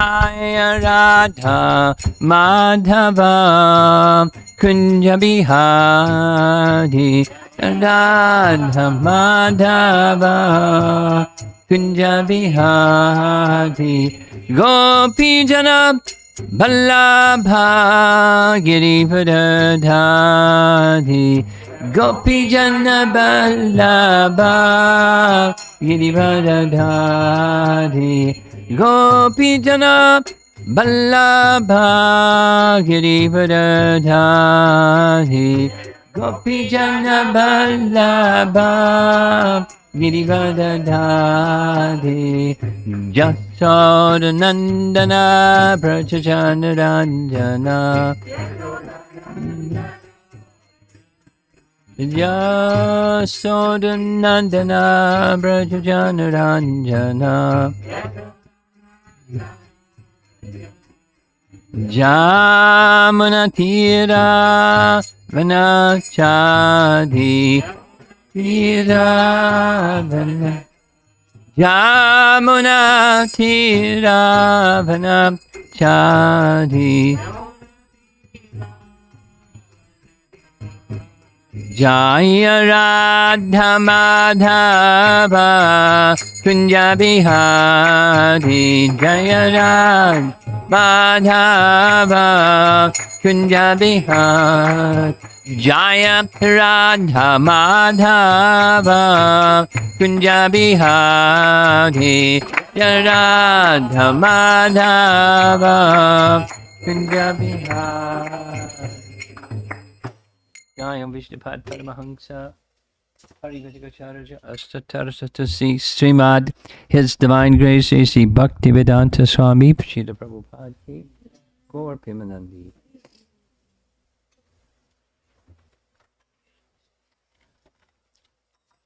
Radha Madhava Kunja Bihari Radha Madhava Kunja Bihari Gopi Jana Vallabha Girivardhari Gopi Jana Vallabha Girivardhari Gopi Jana Vallabha Girivardhari Gopi Jana Vallabha Girivardhari Jasoda Nandana Brajajana Ranjana Jasoda Nandana Brajajana Ranjana Jamuna Tira Vanachadi Tira Vanachadi Jamuna Tira Vanachadi Jaya Radha Madhava Kunja Bihari Jaya Radha Madhava Kunja Bihari Jaya Radha Madhava Kunja Bihari Jaya Radha Madhava Kunja Bihari Jayam Vishnupad Paramahamsa Parivajagacharya Astatarasatasi Srimad His Divine Grace Sri Bhaktivedanta Swami Srila Prabhupada Ki Gaur Pimanandi.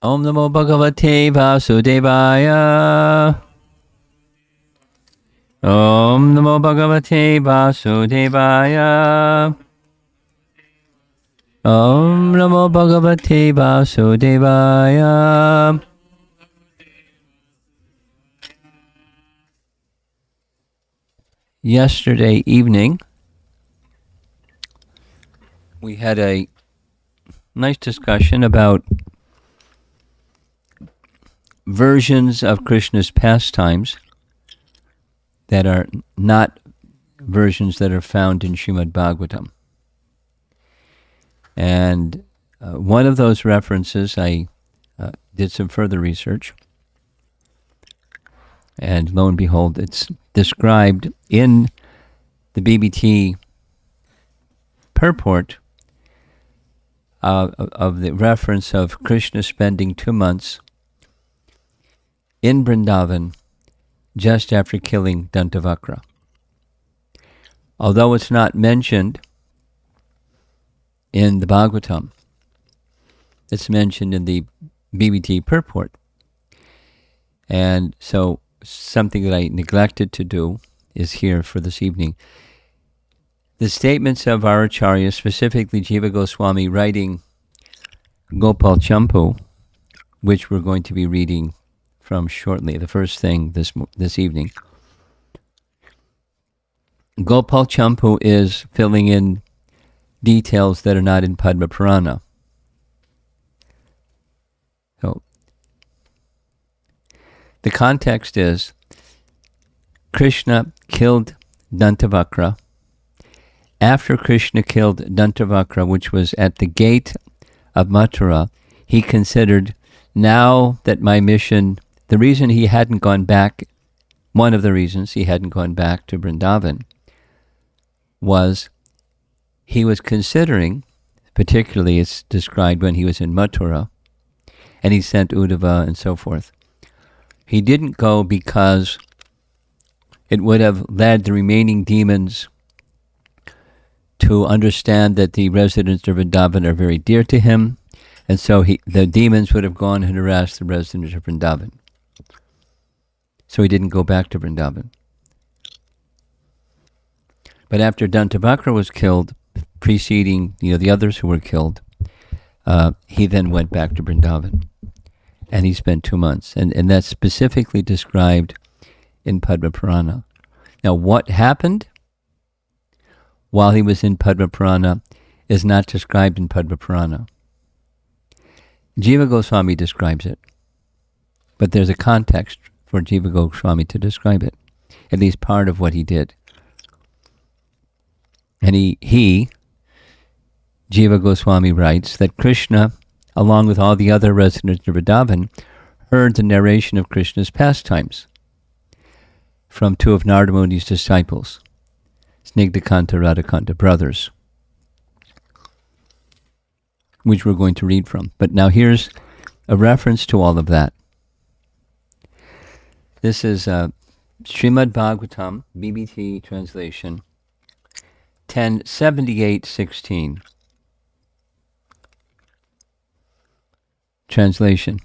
Om Namo Bhagavate Vasudevaya. Om Namo Bhagavate Vasudevaya. Om Namo Bhagavate Vasudevaya. Yesterday evening, we had a nice discussion about versions of Krishna's pastimes that are not versions that are found in Srimad Bhagavatam. And one of those references, I did some further research, and lo and behold, it's described in the BBT purport of the reference of Krishna spending 2 months in Vrindavan just after killing Dantavakra. Although it's not mentioned in the Bhagavatam, it's mentioned in the BBT purport. And so something that I neglected to do is here for this evening. The statements of our Acharya, specifically Jiva Goswami writing Gopal Champu, which we're going to be reading from shortly, the first thing this evening. Gopal Champu is filling in details that are not in Padma Purana. So, the context is Krishna killed Dantavakra. After Krishna killed Dantavakra, which was at the gate of Mathura, he considered, now that my mission, the reason he hadn't gone back, one of the reasons he hadn't gone back to Vrindavan was he was considering, particularly it's described when he was in Mathura, and he sent Uddhava and so forth. He didn't go because it would have led the remaining demons to understand that the residents of Vrindavan are very dear to him, and so the demons would have gone and harassed the residents of Vrindavan. So he didn't go back to Vrindavan. But after Dantavakra was killed, preceding the others who were killed, he then went back to Vrindavan. And he spent 2 months. And that's specifically described in Padma Purana. Now, what happened while he was in Padma Purana is not described in Padma Purana. Jiva Goswami describes it. But there's a context for Jiva Goswami to describe it. At least part of what he did. And he Jiva Goswami writes that Krishna, along with all the other residents of Vrindavan, heard the narration of Krishna's pastimes from two of Narada Muni's disciples, Snigdhakanta, Radhakanta, brothers, which we're going to read from. But now here's a reference to all of that. This is Srimad Bhagavatam, BBT translation, 1078-16. Translation.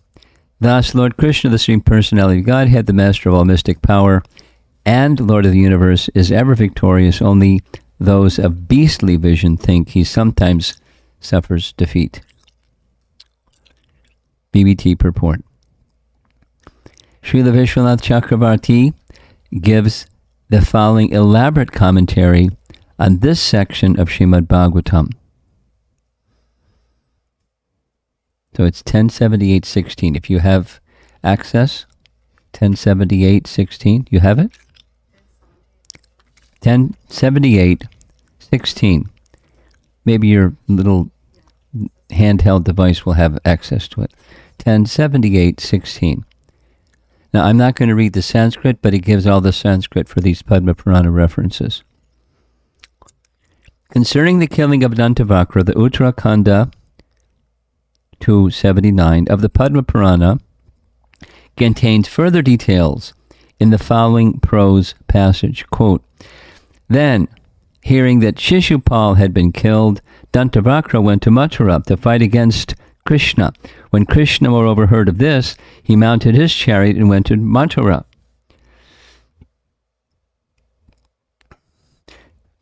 Thus, Lord Krishna, the Supreme Personality of Godhead, the Master of all mystic power, and Lord of the universe, is ever victorious. Only those of beastly vision think he sometimes suffers defeat. BBT purport. Srila Vishwanath Chakravarti gives the following elaborate commentary on this section of Srimad Bhagavatam. So it's 1078-16. If you have access, 1078-16. You have it? 1078-16. Maybe your little handheld device will have access to it. 1078-16. Now, I'm not going to read the Sanskrit, but he gives all the Sanskrit for these Padma Purana references. Concerning the killing of Dantavakra, the Uttarakhanda 279 of the Padma Purana contains further details in the following prose passage. Quote, then, hearing that Shishupal had been killed, Dantavakra went to Mathura to fight against Krishna. When Krishna, moreover, heard of this, he mounted his chariot and went to Mathura.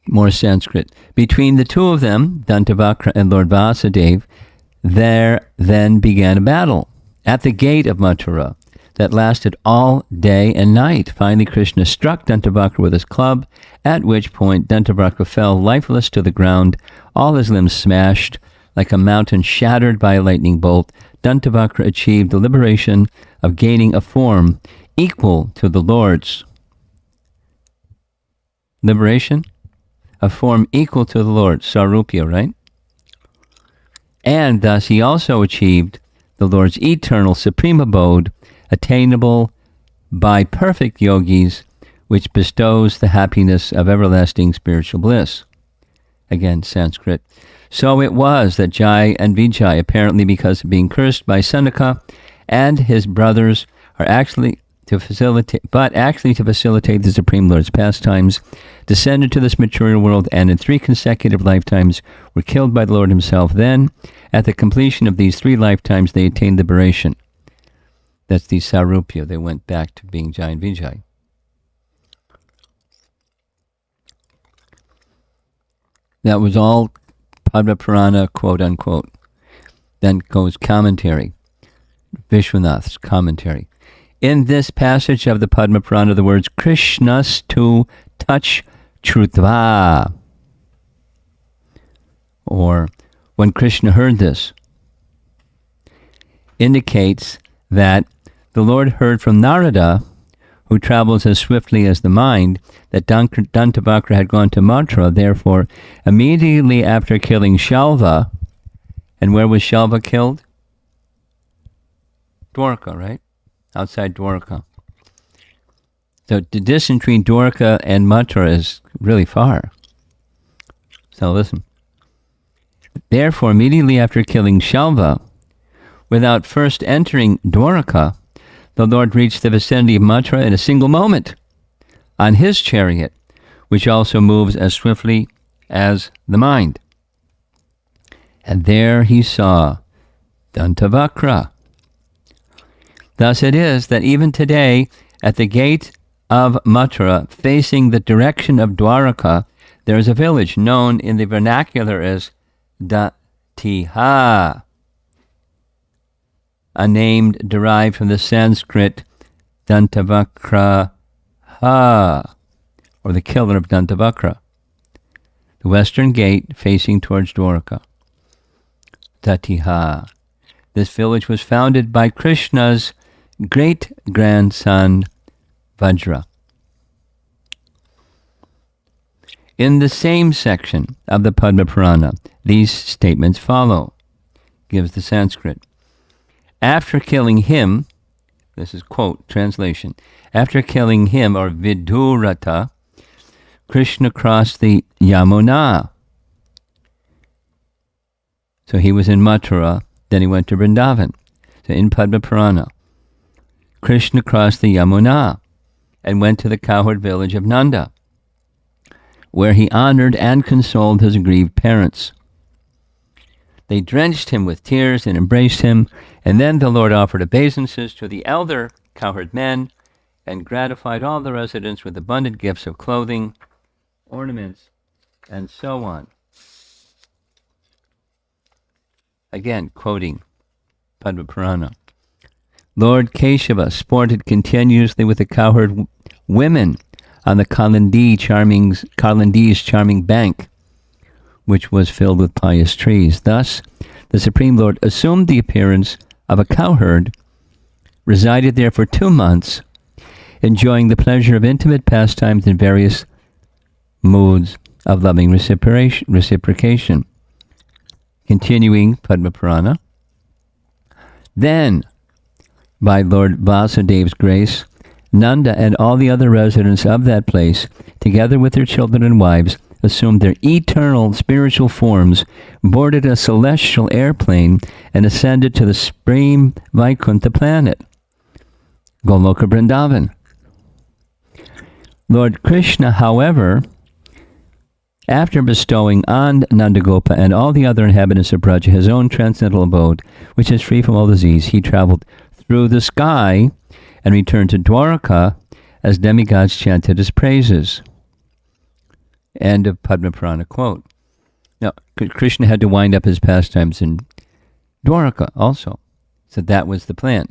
More Sanskrit. Between the two of them, Dantavakra and Lord Vasudeva, there then began a battle at the gate of Mathura that lasted all day and night. Finally, Krishna struck Dantavakra with his club, at which point Dantavakra fell lifeless to the ground, all his limbs smashed, like a mountain shattered by a lightning bolt. Dantavakra achieved the liberation of gaining a form equal to the Lord's. Liberation? A form equal to the Lord's. Sarupya, right? And thus he also achieved the Lord's eternal supreme abode, attainable by perfect yogis, which bestows the happiness of everlasting spiritual bliss. Again, Sanskrit. So it was that Jai and Vijay, apparently because of being cursed by Sanaka and his brothers, are actually to facilitate the Supreme Lord's pastimes, descended to this material world, and in 3 consecutive lifetimes were killed by the Lord himself. Then, at the completion of these 3 lifetimes, they attained liberation. That's the Sarupya. They went back to being Jai and Vijay. That was all Padma Purana, quote unquote. Then goes commentary. Vishwanath's commentary. In this passage of the Padma Purana, the words Krishnas to touch Trutva, or when Krishna heard this, indicates that the Lord heard from Narada, who travels as swiftly as the mind, that Dantavakra had gone to Mathura. Therefore, immediately after killing Shalva, and where was Shalva killed? Dwarka, right? Outside Dwarka. So the distance between Dwarka and Mathura is really far. So listen. Therefore, immediately after killing Shalva, without first entering Dwarka, the Lord reached the vicinity of Mathura in a single moment on his chariot, which also moves as swiftly as the mind. And there he saw Dantavakra. Thus it is that even today, at the gate of Mathura, facing the direction of Dwaraka, there is a village known in the vernacular as Datiha. a name derived from the Sanskrit Dantavakra Ha, or the killer of Dantavakra, the western gate facing towards Dwarka. Datiha. This village was founded by Krishna's great-grandson Vajra. In the same section of the Padma Purana, these statements follow. Gives the Sanskrit. After killing him, this is quote, translation, after killing him, or Vidurata, Krishna crossed the Yamuna. So he was in Mathura, then he went to Vrindavan. So in Padma Purana, Krishna crossed the Yamuna and went to the cowherd village of Nanda, where he honored and consoled his aggrieved parents. They drenched him with tears and embraced him, and then the Lord offered obeisances to the elder cowherd men and gratified all the residents with abundant gifts of clothing, ornaments, and so on. Again, quoting Padma Purana. Lord Keshava sported continuously with the cowherd women on the Kalindi's charming bank, which was filled with pious trees. Thus, the Supreme Lord assumed the appearance of a cowherd, resided there for 2 months, enjoying the pleasure of intimate pastimes in various moods of loving reciprocation. Continuing Padma Purana. Then, by Lord Vasudev's grace, Nanda and all the other residents of that place, together with their children and wives, assumed their eternal spiritual forms, boarded a celestial airplane, and ascended to the supreme Vaikuntha planet, Goloka Vrindavan. Lord Krishna, however, after bestowing on Nandagopa and all the other inhabitants of Braja his own transcendental abode, which is free from all disease, he traveled through the sky and returned to Dwaraka as demigods chanted his praises. End of Padma Purana quote. Now, Krishna had to wind up his pastimes in Dwaraka also. So that was the plan.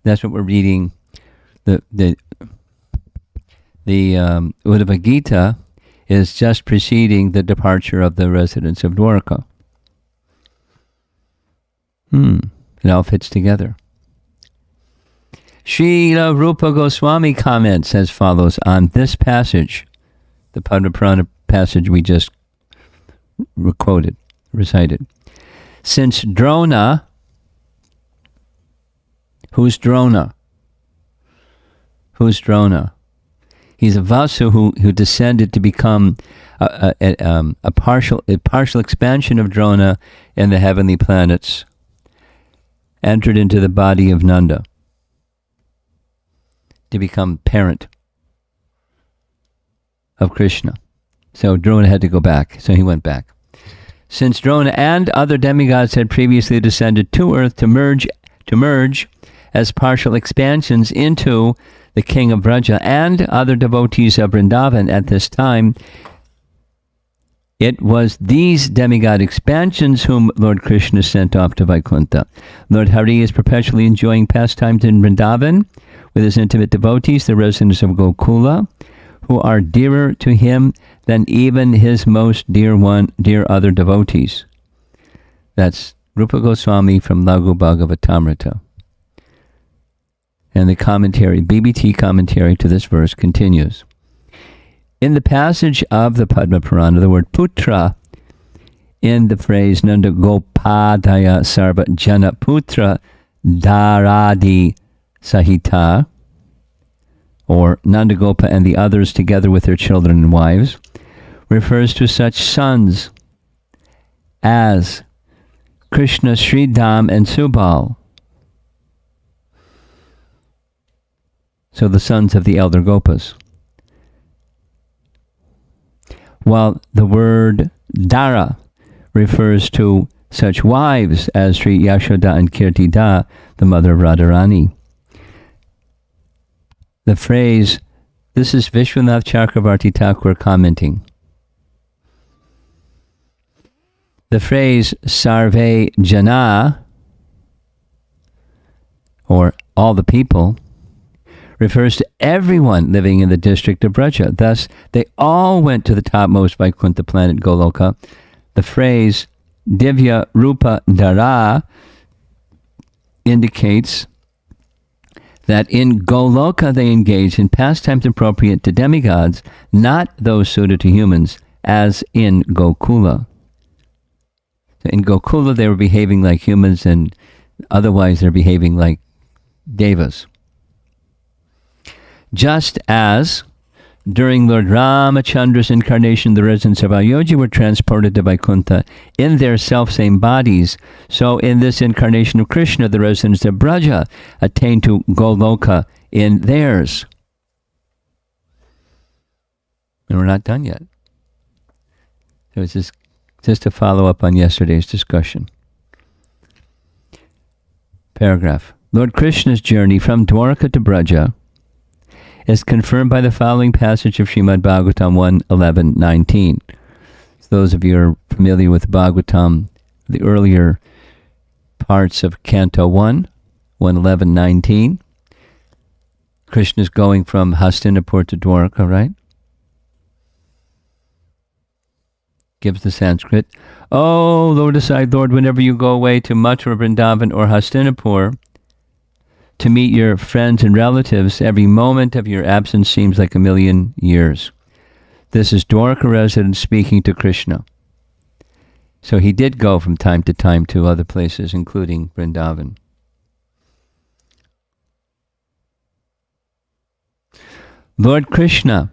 That's what we're reading. The Uddhava Gita is just preceding the departure of the residents of Dwaraka. It all fits together. Srila Rupa Goswami comments as follows on this passage, the Padma Purana passage we just recited. Since Drona, who's Drona? Who's Drona? He's a Vasu who descended to become a partial expansion of Drona in the heavenly planets, entered into the body of Nanda to become parent of Krishna. So Drona had to go back, so he went back. Since Drona and other demigods had previously descended to earth to merge as partial expansions into the king of Braja and other devotees of Vrindavan at this time, it was these demigod expansions whom Lord Krishna sent off to Vaikuntha. Lord Hari is perpetually enjoying pastimes in Vrindavan with his intimate devotees, the residents of Gokula, who are dearer to him than even his most dear other devotees. That's Rupa Goswami from Laghu Bhagavatamrita. And the commentary, BBT commentary to this verse continues. In the passage of the Padma Purana, the word putra in the phrase Nanda Gopadaya Sarva Jana Putra Daradi Sahita, or Nandagopa and the others together with their children and wives, refers to such sons as Krishna, Sridham, and Subal. So the sons of the elder Gopas. While the word Dara refers to such wives as Sri Yashoda and Kirtida, the mother of Radharani. The phrase, this is Vishwanath Chakravarti Thakur commenting. The phrase Sarve Jana, or all the people, refers to everyone living in the district of Braja. Thus, they all went to the topmost Vaikuntha planet Goloka. The phrase Divya Rupa Dhara indicates that in Goloka they engaged in pastimes appropriate to demigods, not those suited to humans, as in Gokula. In Gokula they were behaving like humans, and otherwise they're behaving like devas. Just as during Lord Ramachandra's incarnation, the residents of Ayodhya were transported to Vaikuntha in their self-same bodies, so in this incarnation of Krishna, the residents of Braja attained to Goloka in theirs. And we're not done yet. So it's just a follow-up on yesterday's discussion. Paragraph. Lord Krishna's journey from Dwarka to Braja is confirmed by the following passage of Srimad Bhagavatam 1:11-19. So those of you who are familiar with Bhagavatam, the earlier parts of Canto 1, 1:11-19, Krishna is going from Hastinapur to Dwarka, right? Gives the Sanskrit. Oh, Lotus-eyed Lord, whenever you go away to Mathura, Vrindavan, or Hastinapur, to meet your friends and relatives, every moment of your absence seems like a million years. This is Dwarka resident speaking to Krishna. So he did go from time to time to other places, including Vrindavan. Lord Krishna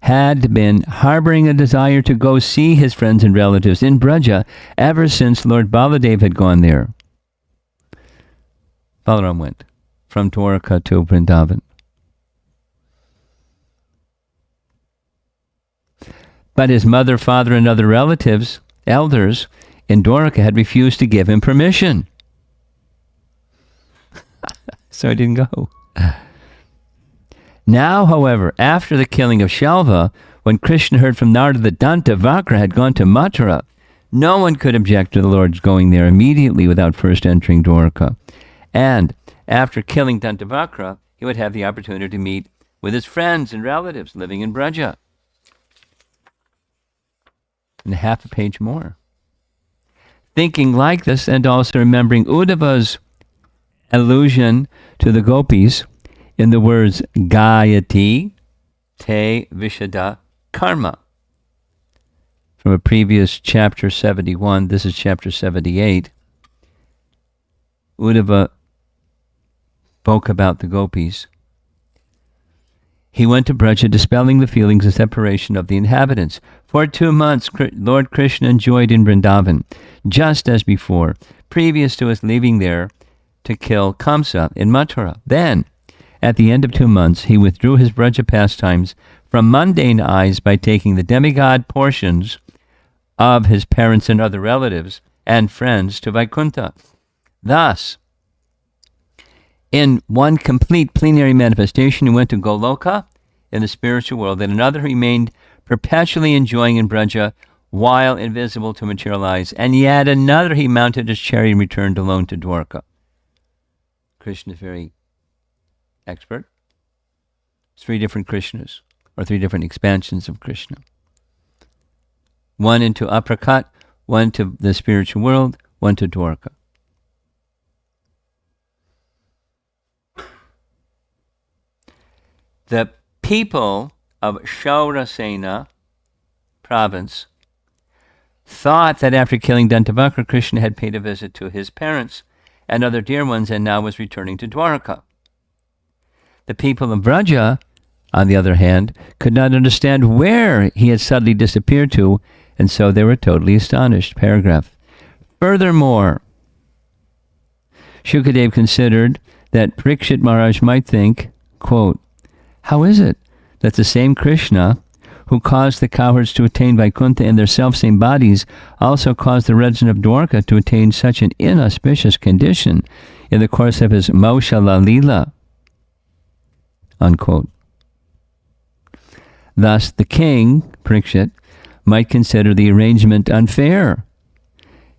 had been harboring a desire to go see his friends and relatives in Braja ever since Lord Baladev had gone there. Balaram went from Dwarka to Vrindavan. But his mother, father, and other relatives, elders in Dwarka, had refused to give him permission. So he didn't go. Now, however, after the killing of Shalva, when Krishna heard from Narada that Dantavakra had gone to Mathura, no one could object to the Lord's going there immediately without first entering Dwarka. And after killing Dantavakra, he would have the opportunity to meet with his friends and relatives living in Braja. And half a page more. Thinking like this, and also remembering Uddhava's allusion to the gopis in the words Gayati Te Vishada Karma. From a previous chapter 71, this is chapter 78. Uddhava spoke about the gopis. He went to Braja, dispelling the feelings of separation of the inhabitants. For 2 months, Lord Krishna enjoyed in Vrindavan, just as before, previous to his leaving there to kill Kamsa in Mathura. Then, at the end of 2 months, he withdrew his Braja pastimes from mundane eyes by taking the demigod portions of his parents and other relatives and friends to Vaikuntha. Thus, in one complete plenary manifestation, he went to Goloka in the spiritual world, and another remained perpetually enjoying in Braja while invisible to material eyes, and yet another he mounted his chariot and returned alone to Dwarka. Krishna is very expert. It's 3 different Krishnas, or 3 different expansions of Krishna. One into Aprakat, one to the spiritual world, one to Dwarka. The people of Shaurasena province thought that after killing Dantavakra, Krishna had paid a visit to his parents and other dear ones and now was returning to Dwarka. The people of Braja, on the other hand, could not understand where he had suddenly disappeared to, and so they were totally astonished. Paragraph. Furthermore, Shukadev considered that Parikshit Maharaj might think, quote, how is it that the same Krishna who caused the cowherds to attain Vaikuntha in their self-same bodies also caused the resident of Dwarka to attain such an inauspicious condition in the course of his Maushala Leela? Unquote. Thus, the king, Parikshit, might consider the arrangement unfair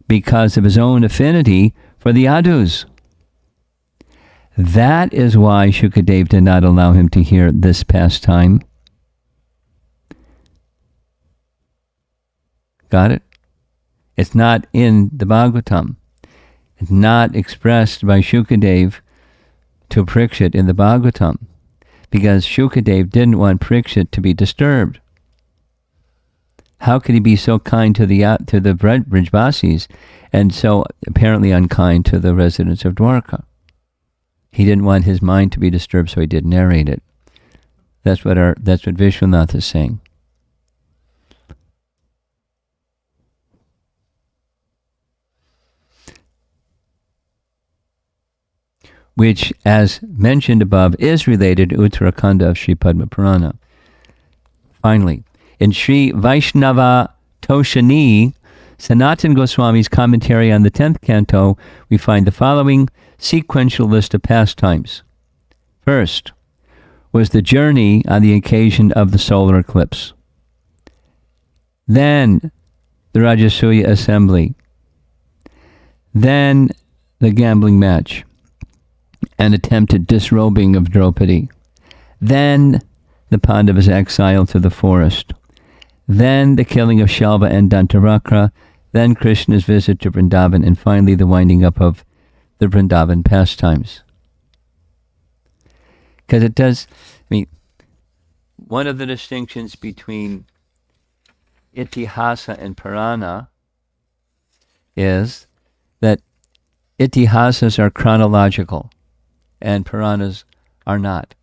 because of his own affinity for the Adus. That is why Shukadev did not allow him to hear this pastime. Got it? It's not in the Bhagavatam. It's not expressed by Shukadev to Parikshit in the Bhagavatam, because Shukadev didn't want Parikshit to be disturbed. How could he be so kind to the Brijbasis and so apparently unkind to the residents of Dwarka? He didn't want his mind to be disturbed, so he did narrate it. That's what Vishwanath is saying. Which, as mentioned above, is related to Uttarakhanda of Sri Padma Purana. Finally, in Sri Vaishnava Toshani, Sanatana Goswami's commentary on the 10th canto, we find the following sequential list of pastimes. First was the journey on the occasion of the solar eclipse. Then the Rajasuya assembly. Then the gambling match and attempted disrobing of Draupadi. Then the Pandavas' exile to the forest. Then the killing of Shalva and Dantavakra. Then Krishna's visit to Vrindavan, and finally the winding up of the Vrindavan pastimes. Because it does, one of the distinctions between Itihasa and Purana is that Itihasas are chronological and Puranas are not.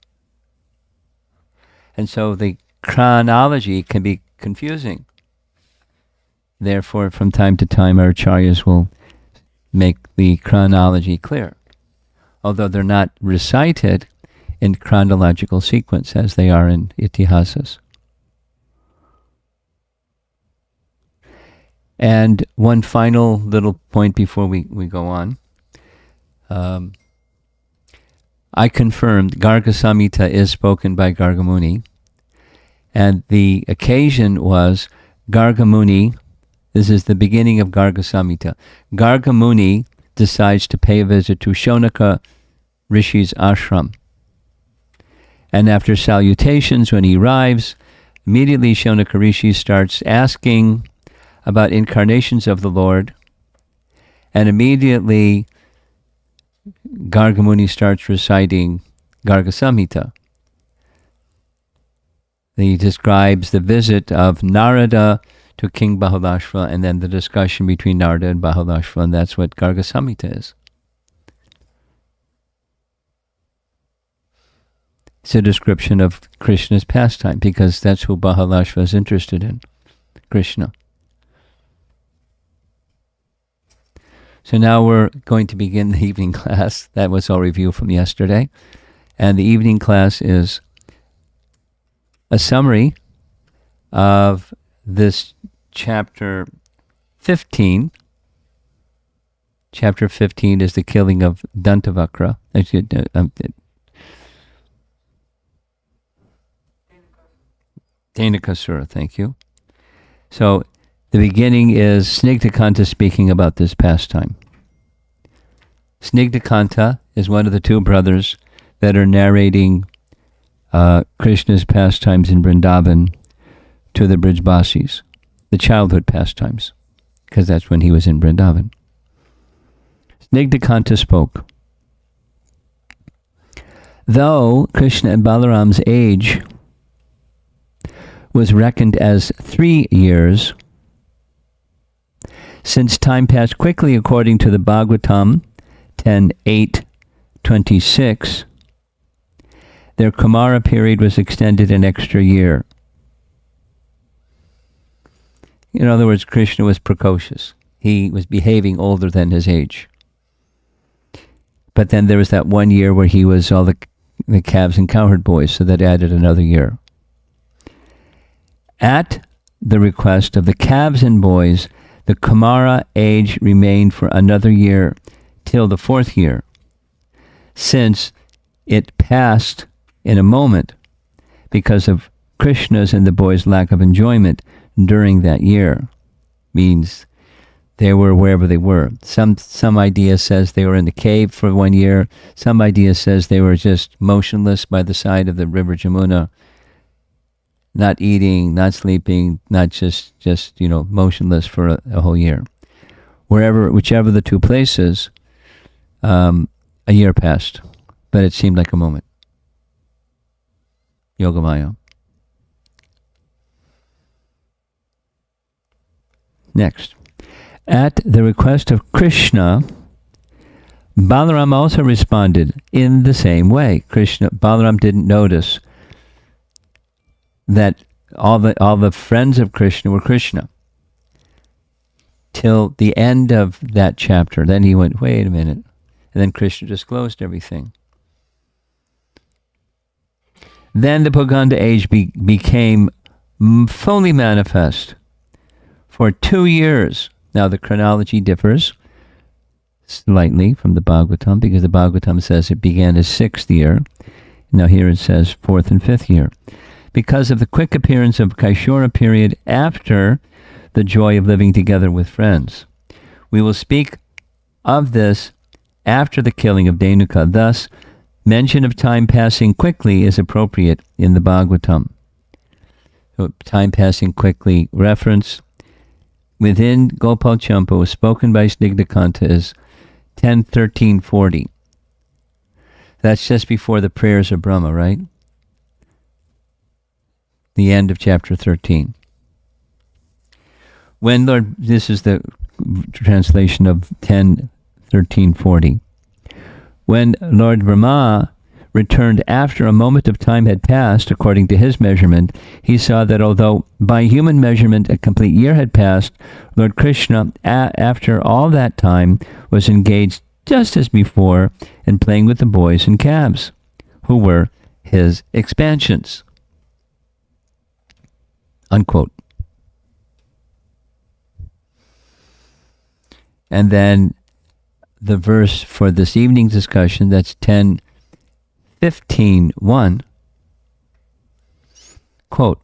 And so the chronology can be confusing. Therefore, from time to time, our acharyas will make the chronology clear, although they're not recited in chronological sequence as they are in Itihasas. And one final little point before we go on. I confirmed Garga Samhita is spoken by Garga Muni, and the occasion was Garga Muni. This is the beginning of Garga Samhita. Garga Muni decides to pay a visit to Shonaka Rishi's ashram. And after salutations, when he arrives, immediately Shonaka Rishi starts asking about incarnations of the Lord, and immediately Garga Muni starts reciting Garga Samhita. He describes the visit of Narada to King Bahulashva, and then the discussion between Narada and Bahulashva, and that's what Garga Samhita is. It's a description of Krishna's pastime, because that's who Bahulashva is interested in, Krishna. So now we're going to begin the evening class. That was our review from yesterday. And the evening class is a summary of this chapter 15. Chapter 15 is the killing of Dantavakra. Dhenukasura, thank you. So the beginning is Snigdhakanta speaking about this pastime. Snigdhakanta is one of the two brothers that are narrating Krishna's pastimes in Vrindavan to the Brijbasis, the childhood pastimes, because that's when he was in Vrindavan. Snigdhakanta spoke. Though Krishna and Balaram's age was reckoned as 3 years, since time passed quickly according to the Bhagavatam 10:8-26, their Kumara period was extended an extra year. In other words, Krishna was precocious. He was behaving older than his age. But then there was that 1 year where he was all the calves and cowherd boys, so that added another year. At the request of the calves and boys, the Kumara age remained for another year till the 4th year, since it passed in a moment because of Krishna's and the boys' lack of enjoyment during that year. Means they were wherever they were. Some idea says they were in the cave for 1 year. Some idea says they were just motionless by the side of the river Jamuna, not eating, not sleeping, not just motionless for a whole year. Whichever the two places, a year passed, but it seemed like a moment. Yogamaya. Next. At the request of Krishna, Balaram also responded in the same way. Balaram didn't notice that all the friends of Krishna were Krishna till the end of that chapter. Then he went, wait a minute. And then Krishna disclosed everything. Then the Puganda age became fully manifest for 2 years. Now the chronology differs slightly from the Bhagavatam, because the Bhagavatam says it began his 6th year. Now here it says 4th and 5th year. Because of the quick appearance of Kaishora period after the joy of living together with friends. We will speak of this after the killing of Dhenuka. Thus, mention of time passing quickly is appropriate in the Bhagavatam. So, time passing quickly reference within Gopal Champa was spoken by Snigdhakanta is 10:13:40. That's just before the prayers of Brahma, right? The end of chapter 13. This is the translation of 10:13:40. When Lord Brahma returned after a moment of time had passed, according to his measurement, he saw that although by human measurement a complete year had passed, Lord Krishna, after all that time, was engaged just as before in playing with the boys and calves, who were his expansions. Unquote. And then the verse for this evening's discussion, that's 10:15:1. Quote,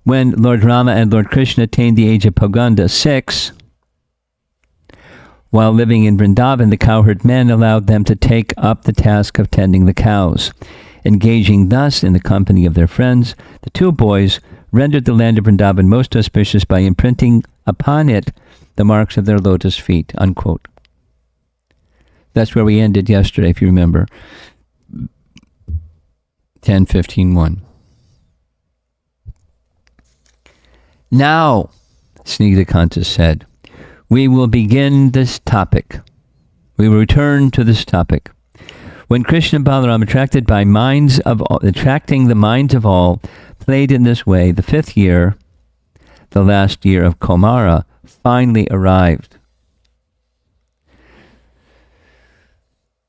when Lord Rama and Lord Krishna attained the age of Puganda 6, while living in Vrindavan, the cowherd men allowed them to take up the task of tending the cows. Engaging thus in the company of their friends, the two boys rendered the land of Vrindavan most auspicious by imprinting upon it the marks of their lotus feet. Unquote. That's where we ended yesterday, if you remember. 10:15:1. Now, Snigdhakanta said, we will begin this topic. We will return to this topic. When Krishna and Balaram, attracting the minds of all, played in this way, the 5th year, the last year of Komara, finally arrived.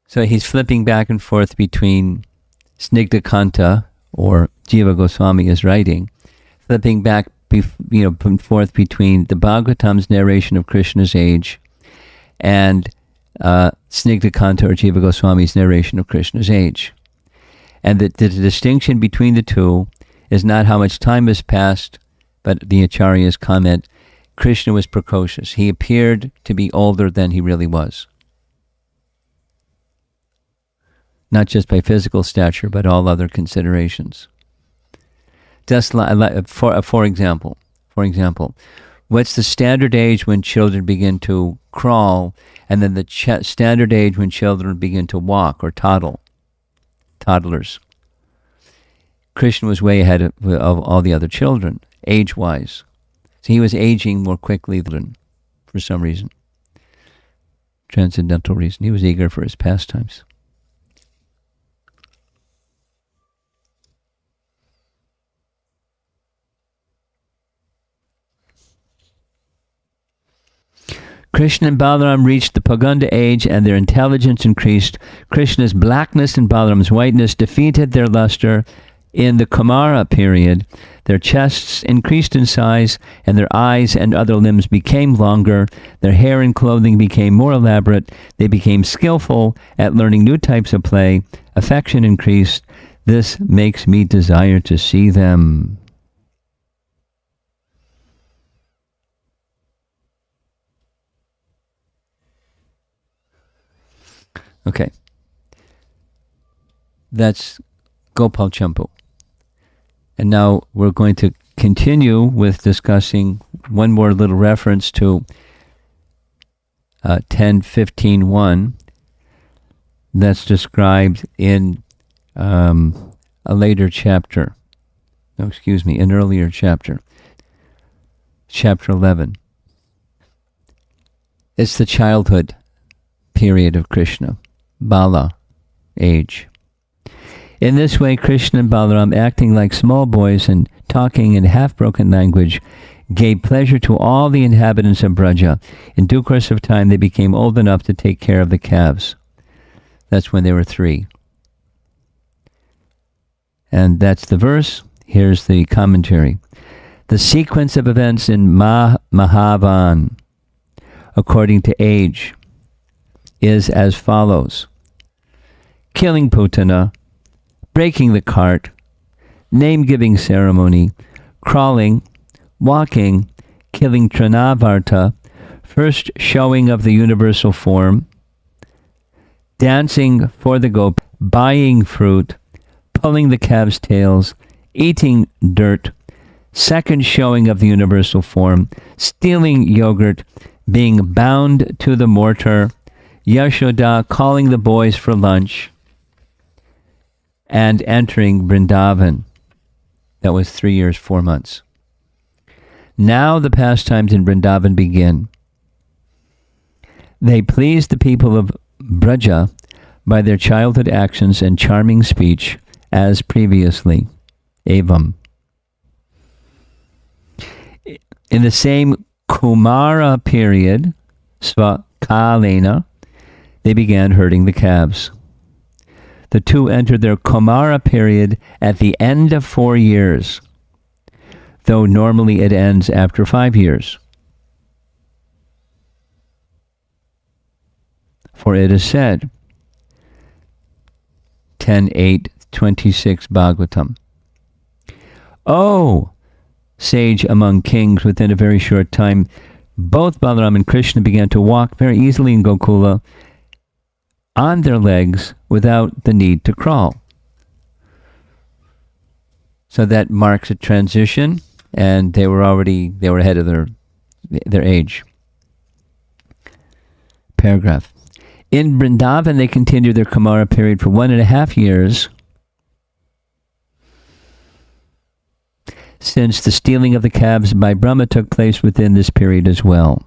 So he's flipping back and forth between Snigdhakanta, or Jiva Goswami is writing, flipping back and forth between the Bhagavatam's narration of Krishna's age and Snigdhakanta or Jiva Goswami's narration of Krishna's age. And the distinction between the two is not how much time has passed, but the Acharya's comment, Krishna was precocious. He appeared to be older than he really was. Not just by physical stature, but all other considerations. Just for example, what's the standard age when children begin to crawl, and then the standard age when children begin to walk or toddlers? Krishna was way ahead of all the other children, age-wise. So he was aging more quickly than, for some reason, transcendental reason. He was eager for his pastimes. Krishna and Balaram reached the Puganda age, and their intelligence increased. Krishna's blackness and Balaram's whiteness defeated their luster. In the Kumara period, their chests increased in size, and their eyes and other limbs became longer. Their hair and clothing became more elaborate. They became skillful at learning new types of play. Affection increased. This makes me desire to see them. Okay. That's Gopal Champu. And now we're going to continue with discussing one more little reference to 10:15:1 that's described in a later chapter. No, excuse me, an earlier chapter. Chapter 11. It's the childhood period of Krishna, Bala age. In this way, Krishna and Balaram, acting like small boys and talking in half-broken language, gave pleasure to all the inhabitants of Braja. In due course of time, they became old enough to take care of the calves. That's when they were 3. And that's the verse. Here's the commentary. The sequence of events in Mahavan, according to age, is as follows. Killing Putana, breaking the cart, name-giving ceremony, crawling, walking, killing Trinavarta, first showing of the universal form, dancing for the gopi, buying fruit, pulling the calves' tails, eating dirt, second showing of the universal form, stealing yogurt, being bound to the mortar, Yashoda calling the boys for lunch, and entering Vrindavan. That was 3 years, 4 months. Now the pastimes in Vrindavan begin. They pleased the people of Braja by their childhood actions and charming speech as previously. Evam. In the same Kumara period, Svakalena, they began herding the calves. The two entered their Kumara period at the end of 4 years, though normally it ends after 5 years. For it is said, 10:8:26 Bhagavatam, "Oh, sage among kings, within a very short time, both Balaram and Krishna began to walk very easily in Gokula on their legs without the need to crawl." So that marks a transition, and they were ahead of their age. Paragraph. In Vrindavan, they continued their Kumara period for 1.5 years, since the stealing of the calves by Brahma took place within this period as well.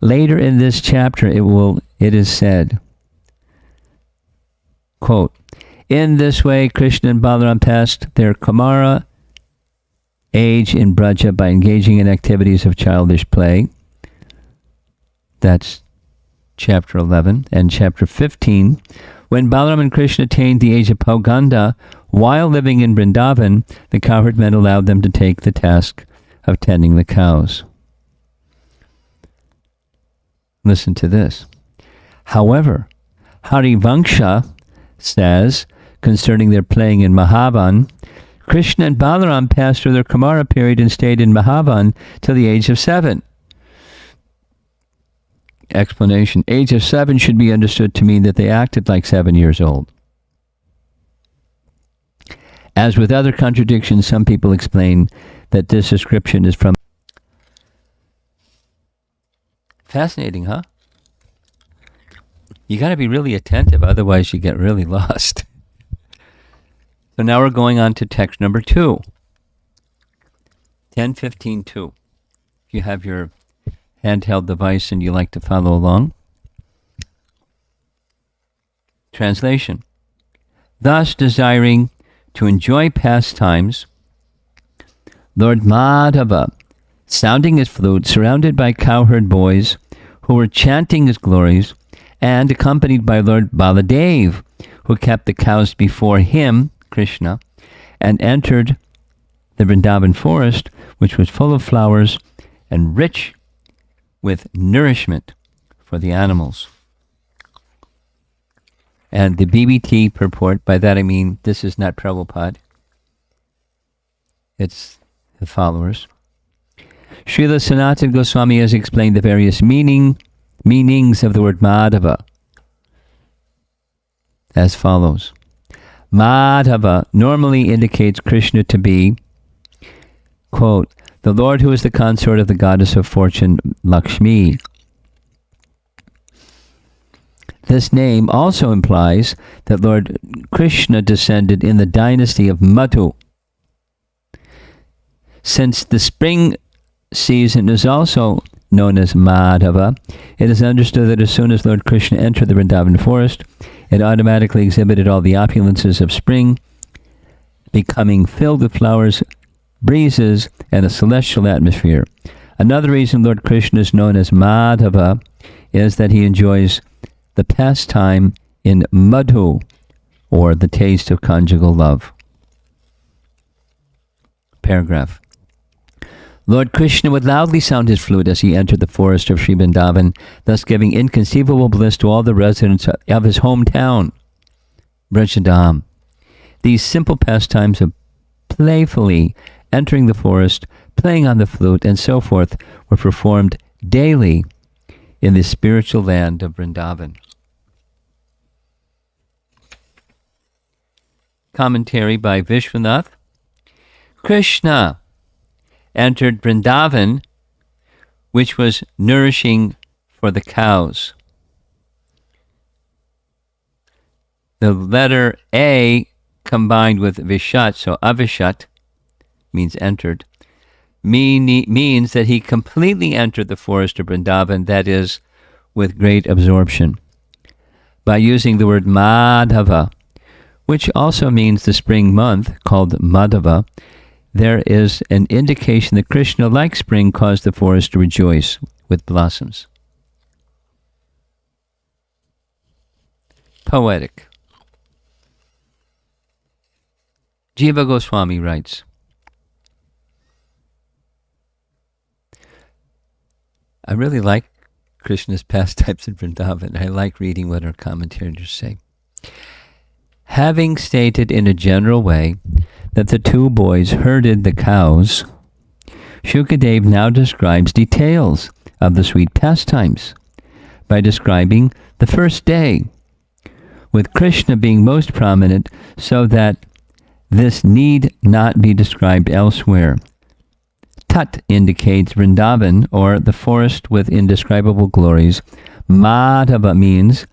Later in this chapter, it is said, quote, "In this way, Krishna and Balaram passed their Kumara age in Braja by engaging in activities of childish play." That's chapter 11. And chapter 15, when Balaram and Krishna attained the age of Pauganda, while living in Vrindavan, the cowherd men allowed them to take the task of tending the cows. Listen to this. However, Harivangsha says, concerning their playing in Mahavan, Krishna and Balaram passed through their Kumara period and stayed in Mahavan till the age of 7. Explanation. Age of 7 should be understood to mean that they acted like 7 years old. As with other contradictions, some people explain that this description is from... Fascinating, huh? You got to be really attentive, otherwise you get really lost. So now we're going on to text number 2. 10:15:2. If you have your handheld device and you like to follow along. Translation. Thus, desiring to enjoy pastimes, Lord Madhava, sounding his flute, surrounded by cowherd boys who were chanting his glories, and accompanied by Lord Baladev, who kept the cows before him, Krishna, and entered the Vrindavan forest, which was full of flowers and rich with nourishment for the animals. And the BBT purport, by that I mean this is not Prabhupada, it's the followers. Srila Sanatana Goswami has explained the various meanings of the word Madhava. as follows. Madhava normally indicates Krishna to be, quote, the Lord who is the consort of the goddess of fortune, Lakshmi. This name also implies that Lord Krishna descended in the dynasty of Madhu. Since the spring season is also known as Madhava, it is understood that as soon as Lord Krishna entered the Vrindavan forest, it automatically exhibited all the opulences of spring, becoming filled with flowers, breezes, and a celestial atmosphere. Another reason Lord Krishna is known as Madhava is that he enjoys the pastime in Madhu, or the taste of conjugal love. Paragraph. Lord Krishna would loudly sound his flute as he entered the forest of Sri Vrindavan, thus giving inconceivable bliss to all the residents of his hometown, Brajadam. These simple pastimes of playfully entering the forest, playing on the flute, and so forth were performed daily in the spiritual land of Vrindavan. Commentary by Vishwanath. Krishna entered Vrindavan, which was nourishing for the cows. The letter A combined with Vishat, so Avishat means entered, means that he completely entered the forest of Vrindavan, that is, with great absorption. By using the word Madhava, which also means the spring month, called Madhava, there is an indication that Krishna, like spring, caused the forest to rejoice with blossoms. Poetic. Jiva Goswami writes, I really like Krishna's pastimes in Vrindavan. I like reading what our commentators say. Having stated in a general way that the two boys herded the cows, Shukadev now describes details of the sweet pastimes by describing the first day, with Krishna being most prominent, so that this need not be described elsewhere. Tat indicates Vrindavan, or the forest with indescribable glories. Madhava means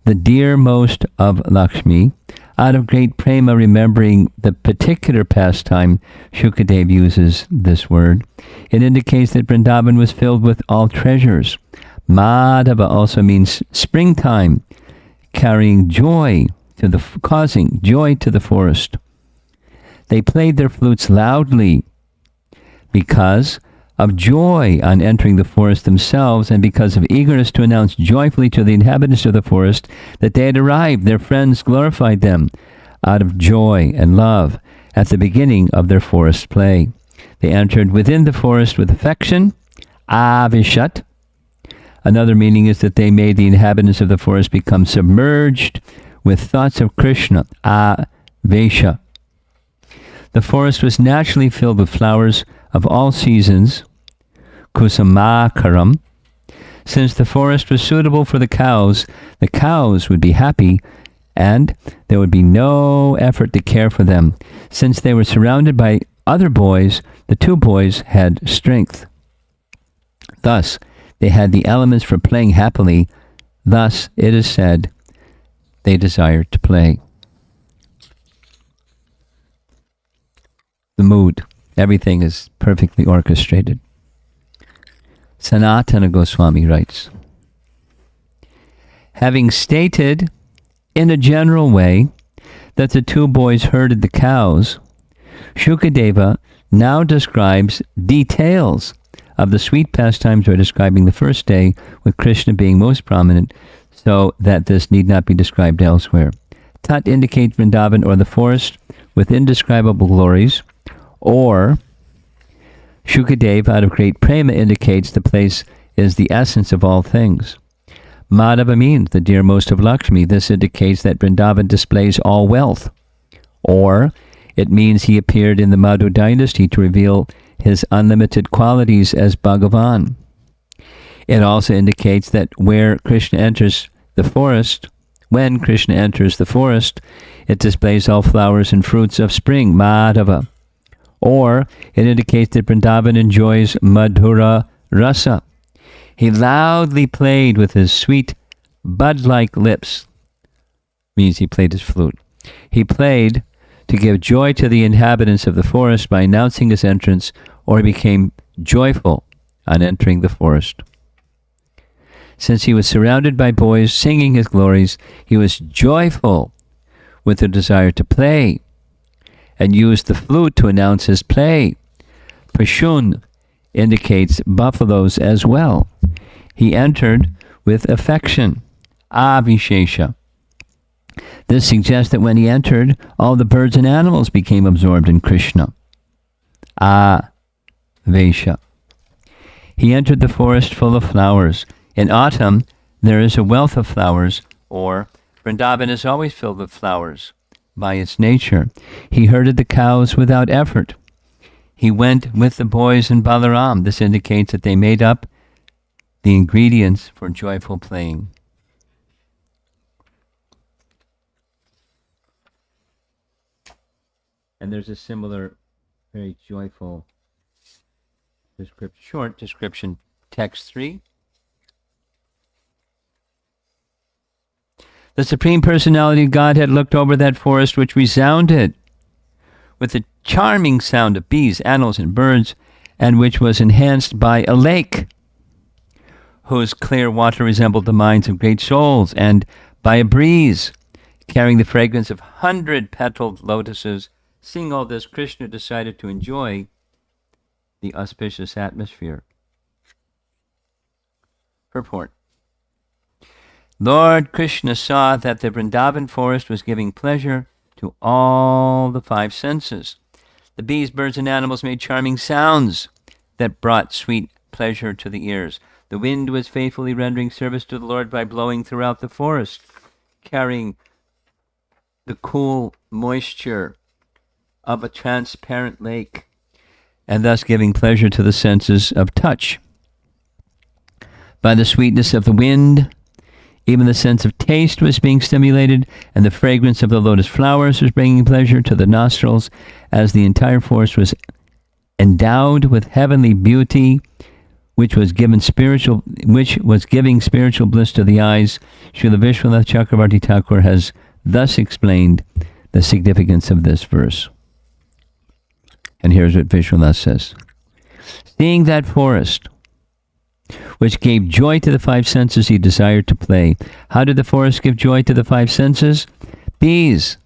the dearmost of Lakshmi. Out of great prema, remembering the particular pastime, Shukadev uses this word. It indicates that Vrindavan was filled with all treasures. Madhava also means springtime, causing joy to the forest. They played their flutes loudly because of joy on entering the forest themselves, and because of eagerness to announce joyfully to the inhabitants of the forest that they had arrived. Their friends glorified them out of joy and love at the beginning of their forest play. They entered within the forest with affection, avishat. Another meaning is that they made the inhabitants of the forest become submerged with thoughts of Krishna, avesha. The forest was naturally filled with flowers of all seasons, kusamakaram. Since the forest was suitable for the cows would be happy, and there would be no effort to care for them. Since they were surrounded by other boys, the two boys had strength. Thus, they had the elements for playing happily. Thus, it is said, they desired to play. The mood. Everything is perfectly orchestrated. Sanatana Goswami writes, having stated in a general way that the two boys herded the cows, Shukadeva now describes details of the sweet pastimes by describing the first day, with Krishna being most prominent, so that this need not be described elsewhere. Tat indicates Vrindavan, or the forest with indescribable glories, or Shukadev, out of great prema, indicates the place is the essence of all things. Madhava means the dearmost of Lakshmi. This indicates that Vrindavan displays all wealth. Or it means he appeared in the Madhu dynasty to reveal his unlimited qualities as Bhagavan. It also indicates that where Krishna enters the forest When Krishna enters the forest, it displays all flowers and fruits of spring, Madhava. Or it indicates that Vrindavan enjoys Madhura Rasa. He loudly played with his sweet, bud-like lips. Means he played his flute. He played to give joy to the inhabitants of the forest by announcing his entrance, or he became joyful on entering the forest. Since he was surrounded by boys singing his glories, he was joyful with a desire to play, and used the flute to announce his play. Pashun indicates buffaloes as well. He entered with affection, Avishesha. This suggests that when he entered, all the birds and animals became absorbed in Krishna, Avesha. He entered the forest full of flowers. In autumn, there is a wealth of flowers, or Vrindavan is always filled with flowers by its nature. He herded the cows without effort. He went with the boys and Balaram. This indicates that they made up the ingredients for joyful playing. And there's a similar, very joyful short description, text 3. The Supreme Personality of Godhead looked over that forest which resounded with the charming sound of bees, animals, and birds, and which was enhanced by a lake, whose clear water resembled the minds of great souls, and by a breeze carrying the fragrance of 100-petaled lotuses. Seeing all this, Krishna decided to enjoy the auspicious atmosphere. Purport. Lord Krishna saw that the Vrindavan forest was giving pleasure to all the 5 senses. The bees, birds, and animals made charming sounds that brought sweet pleasure to the ears. The wind was faithfully rendering service to the Lord by blowing throughout the forest, carrying the cool moisture of a transparent lake, and thus giving pleasure to the senses of touch. By the sweetness of the wind, even the sense of taste was being stimulated, and the fragrance of the lotus flowers was bringing pleasure to the nostrils, as the entire forest was endowed with heavenly beauty, which was giving spiritual bliss to the eyes. Srila Vishwanath Chakravarti Thakur has thus explained the significance of this verse. And here's what Vishwanath says. Seeing that forest, which gave joy to the 5 senses, he desired to play. How did the forest give joy to the 5 senses? Bees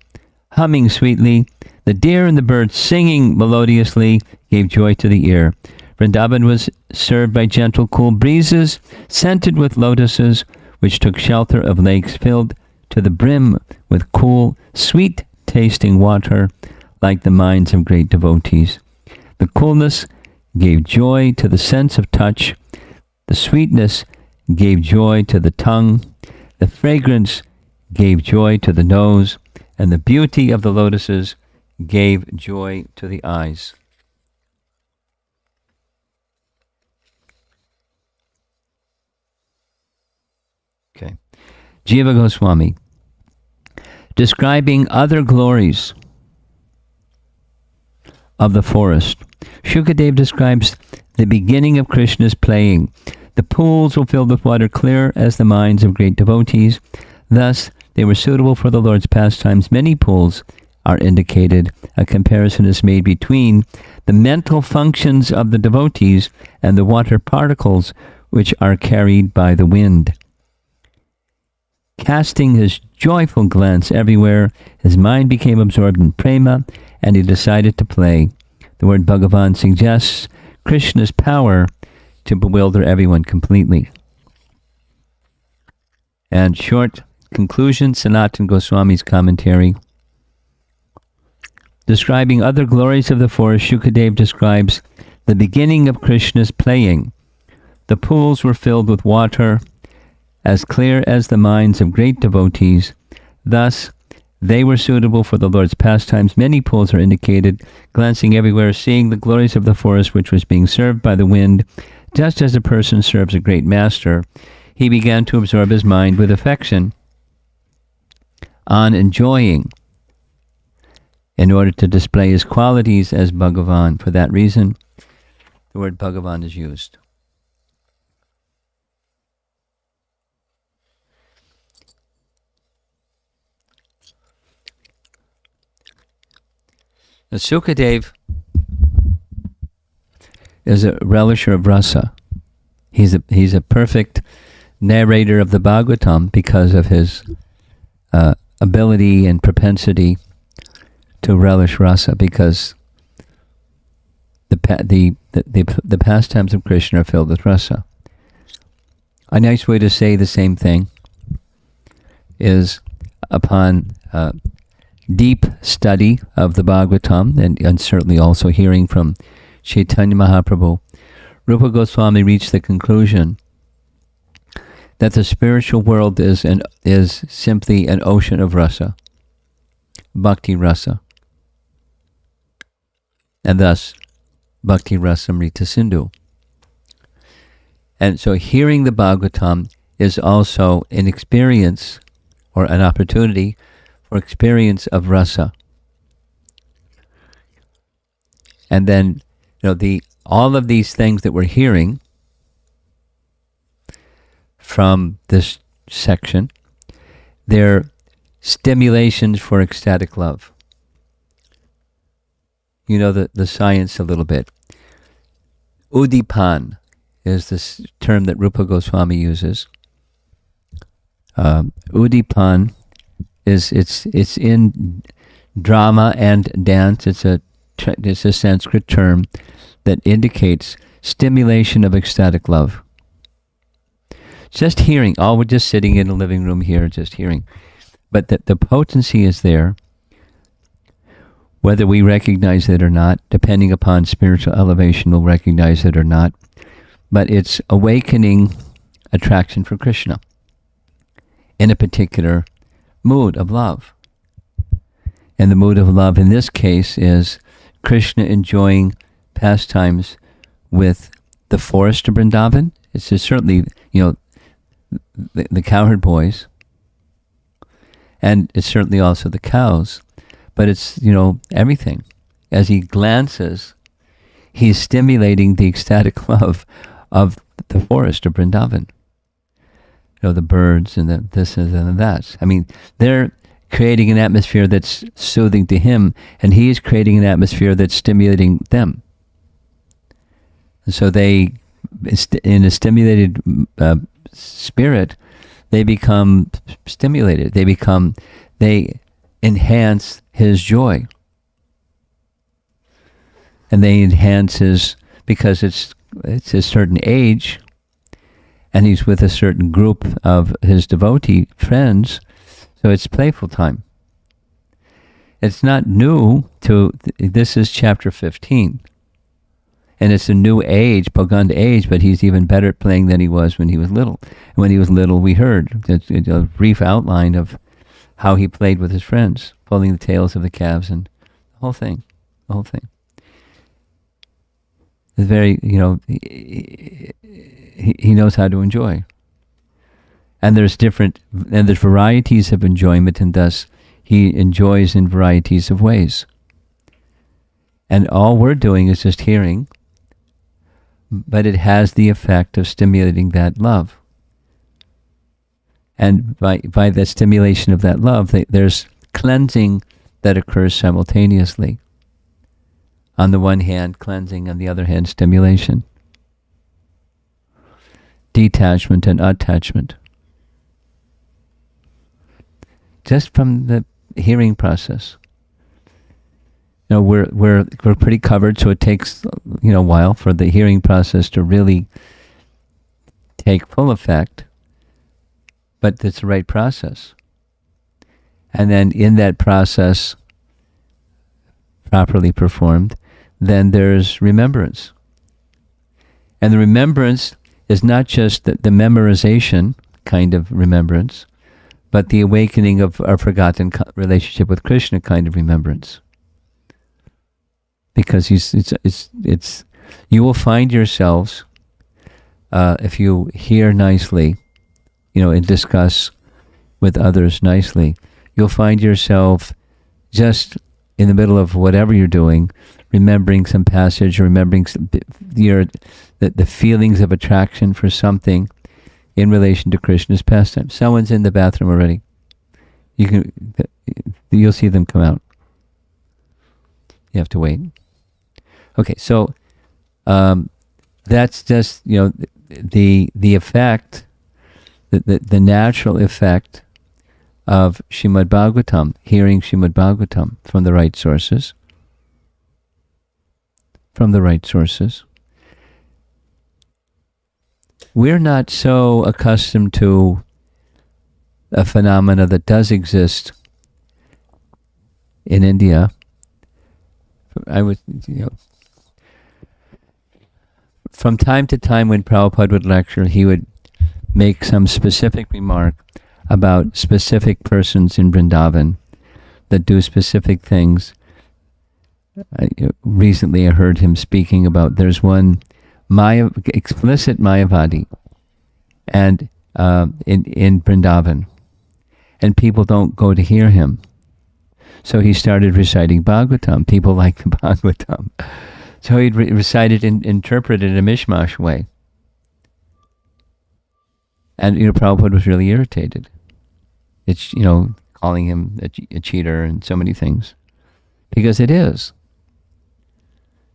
humming sweetly, the deer and the birds singing melodiously gave joy to the ear. Vrindavan was served by gentle, cool breezes, scented with lotuses, which took shelter of lakes filled to the brim with cool, sweet-tasting water, like the minds of great devotees. The coolness gave joy to the sense of touch. The sweetness gave joy to the tongue. The fragrance gave joy to the nose. And the beauty of the lotuses gave joy to the eyes. Okay. Jiva Goswami, describing other glories of the forest, Shukadev describes the beginning of Krishna's playing. The pools were filled with water clear as the minds of great devotees. Thus, they were suitable for the Lord's pastimes. Many pools are indicated. A comparison is made between the mental functions of the devotees and the water particles which are carried by the wind. Casting his joyful glance everywhere, his mind became absorbed in prema, and he decided to play. The word Bhagavan suggests Krishna's power to bewilder everyone completely. And short conclusion, Sanatana Goswami's commentary. Describing other glories of the forest, Shukadev describes the beginning of Krishna's playing. The pools were filled with water, as clear as the minds of great devotees. Thus, they were suitable for the Lord's pastimes. Many pools are indicated. Glancing everywhere, seeing the glories of the forest which was being served by the wind, just as a person serves a great master, he began to absorb his mind with affection on enjoying in order to display his qualities as Bhagavan. For that reason, the word Bhagavan is used. The Sukadev is a relisher of rasa. He's a perfect narrator of the Bhagavatam because of his ability and propensity to relish rasa, because the pastimes of Krishna are filled with rasa. A nice way to say the same thing is upon deep study of the Bhagavatam, and certainly also hearing from Chaitanya Mahaprabhu, Rupa Goswami reached the conclusion that the spiritual world is simply an ocean of rasa, bhakti rasa, and thus bhakti rasamrita sindhu. And so hearing the Bhagavatam is also an experience or an opportunity for experience of rasa. And then, all of these things that we're hearing from this section, they're stimulations for ecstatic love. You know the science a little bit. Udipan is this term that Rupa Goswami uses. Udipan it's in drama and dance. It's a Sanskrit term that indicates stimulation of ecstatic love. Just hearing, we're just sitting in a living room here, just hearing. But the potency is there, whether we recognize it or not. Depending upon spiritual elevation, we'll recognize it or not. But it's awakening attraction for Krishna in a particular mood of love. And the mood of love in this case is Krishna enjoying pastimes with the forest of Vrindavan. It's just certainly, the cowherd boys. And it's certainly also the cows. But it's, everything. As he glances, he's stimulating the ecstatic love of the forest of Vrindavan. The birds and the this and the that. I mean, they're creating an atmosphere that's soothing to him, and he is creating an atmosphere that's stimulating them. And so they, in a stimulated spirit, they become stimulated. They enhance his joy. And they enhance his, because it's a certain age, and he's with a certain group of his devotee friends, so it's playful time. It's not new this is chapter 15. And it's a new age, Poganda age, but he's even better at playing than he was when he was little. And when he was little, we heard a brief outline of how he played with his friends, pulling the tails of the calves and the whole thing. It's very, he knows how to enjoy. And there's varieties of enjoyment, and thus he enjoys in varieties of ways. And all we're doing is just hearing, but it has the effect of stimulating that love. And by the stimulation of that love, there's cleansing that occurs simultaneously. On the one hand, cleansing, on the other hand, stimulation. Detachment and attachment. Just from the hearing process. We're pretty covered, so it takes a while for the hearing process to really take full effect. But it's the right process. And then in that process, properly performed, then there's remembrance. And the remembrance is not just the memorization kind of remembrance, but the awakening of our forgotten relationship with Krishna kind of remembrance. Because you will find yourselves, if you hear nicely, and discuss with others nicely, you'll find yourself just in the middle of whatever you're doing, remembering some passage, remembering the feelings of attraction for something in relation to Krishna's pastime. Someone's in the bathroom already. You'll see them come out. You have to wait. Okay, so that's just the effect, the natural effect of Shrimad Bhagavatam, hearing Shrimad Bhagavatam from the right sources. From the right sources. We're not so accustomed to a phenomena that does exist in India. From time to time when Prabhupada would lecture, he would make some specific remark about specific persons in Vrindavan that do specific things. Recently I heard him speaking about, there's one explicit Mayavadi and in Vrindavan, and people don't go to hear him. So he started reciting Bhagavatam. People like the Bhagavatam. So he'd recite it and interpret it in a mishmash way. And Prabhupada was really irritated. It's, calling him a cheater and so many things. Because it is.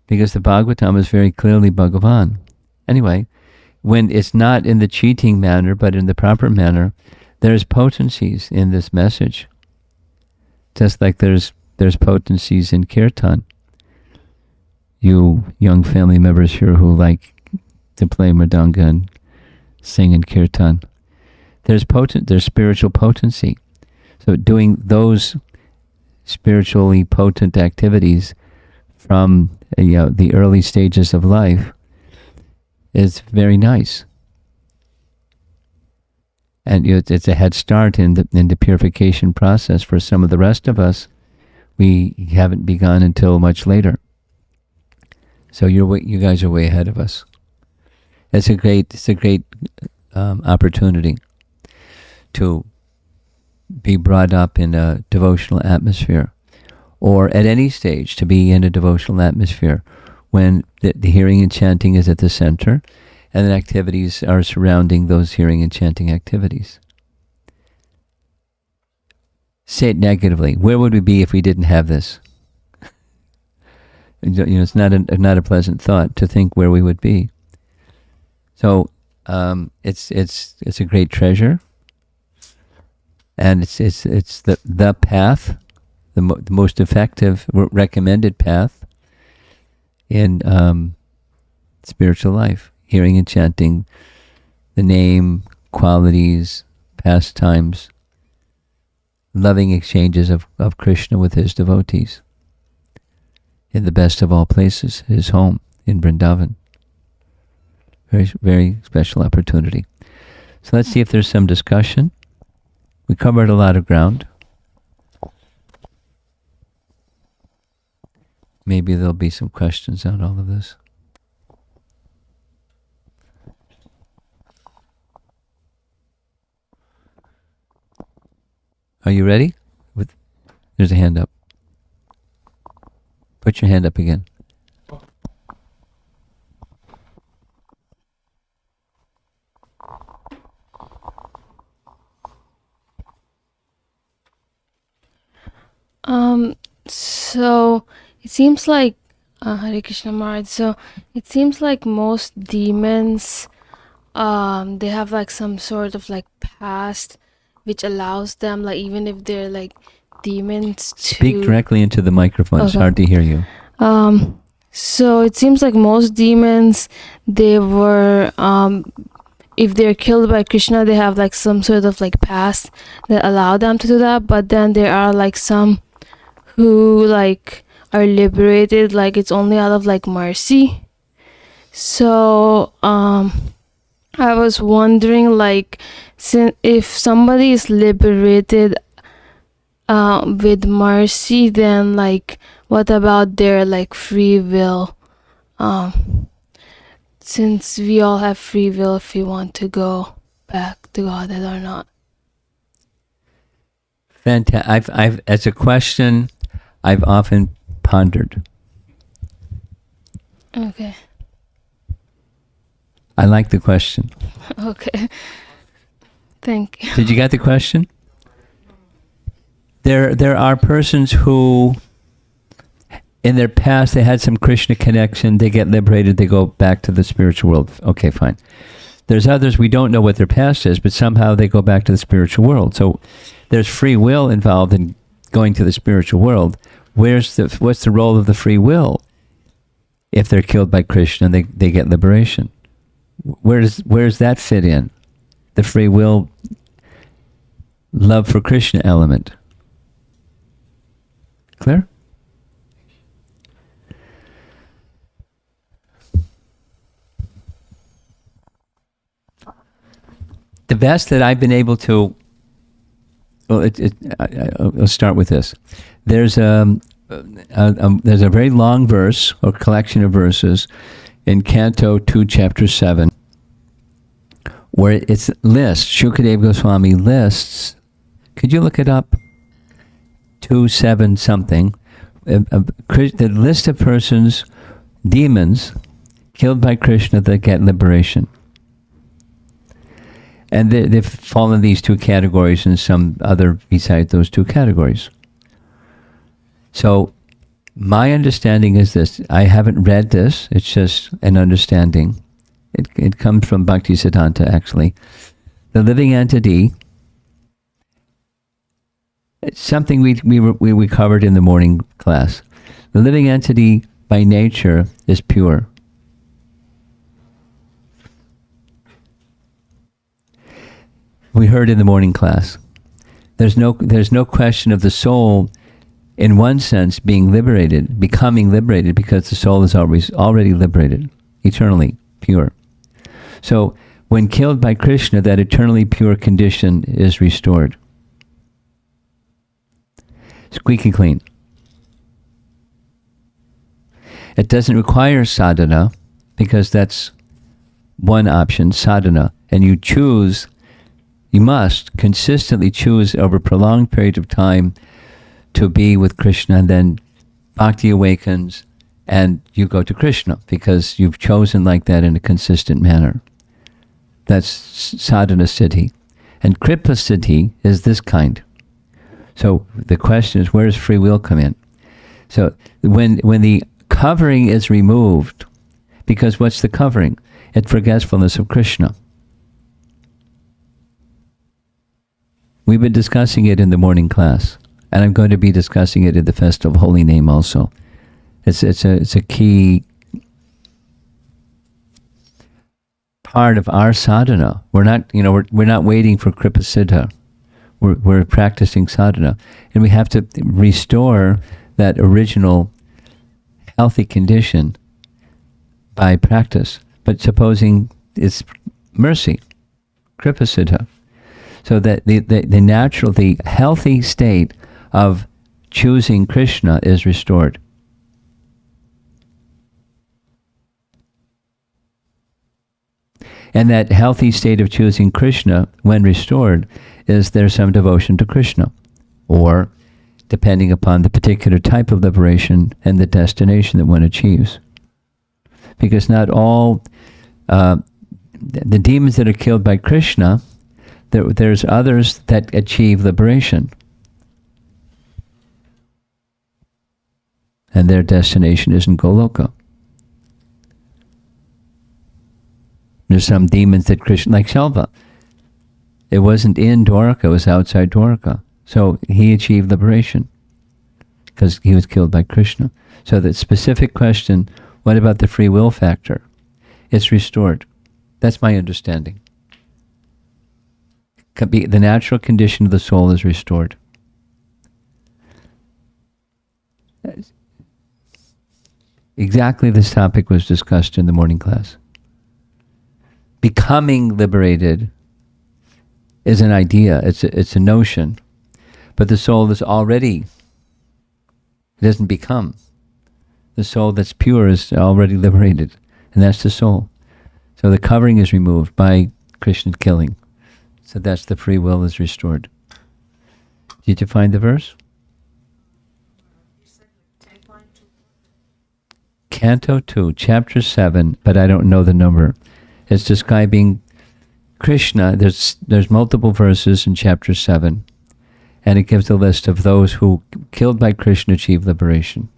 Because the Bhagavatam is very clearly Bhagavan. Anyway, when it's not in the cheating manner, but in the proper manner, there's potencies in this message. Just like there's potencies in Kirtan. You young family members here who like to play mridanga and sing in Kirtan, there's spiritual potency. So doing those spiritually potent activities from the early stages of life is very nice, and it's a head start in the purification process. For some of the rest of us, we haven't begun until much later. So you guys are way ahead of us. It's a great opportunity to be brought up in a devotional atmosphere, or at any stage to be in a devotional atmosphere when the hearing and chanting is at the center, and the activities are surrounding those hearing and chanting activities. Say it negatively. Where would we be if we didn't have this? It's not a pleasant thought to think where we would be. So it's a great treasure, and it's the path, the most effective recommended path in spiritual life. Hearing and chanting the name, qualities, pastimes, loving exchanges of Krishna with his devotees in the best of all places, his home in Vrindavan. Very, very special opportunity. So let's see if there's some discussion. We covered a lot of ground. Maybe there'll be some questions on all of this. Are you ready? There's a hand up. Put your hand up again. So it seems like Hare Krishna Maharaj. So it seems like most demons, they have like some sort of like past, which allows them, like even if they're like demons, to Speak directly into the microphone. Okay. It's hard to hear you. So it seems like most demons, they were, if they're killed by Krishna, they have like some sort of like past that allow them to do that. But then there are like some who like are liberated, like it's only out of like mercy. So I was wondering, like, if somebody is liberated with mercy, then like what about their like free will? Since we all have free will if we want to go back to Godhead or not. I've as a question, I've often pondered. Okay. I like the question. Okay. Thank you. Did you get the question? There are persons who, in their past, they had some Krishna connection. They get liberated. They go back to the spiritual world. Okay, fine. There's others, we don't know what their past is, but somehow they go back to the spiritual world. So there's free will involved in going to the spiritual world. What's the role of the free will if they're killed by Krishna and they get liberation? Where does that fit in? The free will, love for Krishna element. Clear? The best that I've been able to, well, I'll start with this. There's a very long verse or collection of verses in Canto 2, Chapter 7, where it's lists. Shukadeva Goswami lists. Could you look it up? 2-7 something. The list of persons, demons, killed by Krishna that get liberation. And they've fallen in these two categories and some other besides those two categories. So my understanding is this. I haven't read this. It's just an understanding. It comes from Bhaktisiddhanta, actually. The living entity, it's something we covered in the morning class. The living entity by nature is pure. We heard in the morning class. There's no question of the soul, in one sense, being liberated, becoming liberated, because the soul is already liberated, eternally pure. So when killed by Krishna, that eternally pure condition is restored. Squeaky clean. It doesn't require sadhana, because that's one option, sadhana, and you must consistently choose over a prolonged period of time to be with Krishna, and then bhakti awakens and you go to Krishna because you've chosen like that in a consistent manner. That's sadhana siddhi. And kripa siddhi is this kind. So the question is, where does free will come in? So when the covering is removed, because what's the covering? It's forgetfulness of Krishna. We've been discussing it in the morning class, and I'm going to be discussing it in the Festival of Holy Name also. It's a key part of our sadhana. We're not waiting for kripa siddha. We're practicing sadhana, and we have to restore that original healthy condition by practice. But supposing it's mercy, kripa siddha. So that the healthy state of choosing Krishna is restored. And that healthy state of choosing Krishna, when restored, is there's some devotion to Krishna. Or, depending upon the particular type of liberation and the destination that one achieves. Because not all, the demons that are killed by Krishna, there's others that achieve liberation. And their destination isn't Goloka. There's some demons that Krishna, like Shalva. It wasn't in Dwaraka, it was outside Dwaraka. So he achieved liberation because he was killed by Krishna. So the specific question, what about the free will factor? It's restored. That's my understanding. The natural condition of the soul is restored. Exactly this topic was discussed in the morning class. Becoming liberated is an idea, it's a notion, but the soul is already, it doesn't become. The soul that's pure is already liberated, and that's the soul. So the covering is removed by Krishna's killing. So that's the free will is restored. Did you find the verse? Canto 2, chapter 7, but I don't know the number. It's describing Krishna. There's multiple verses in chapter 7, and it gives a list of those who, killed by Krishna, achieved liberation.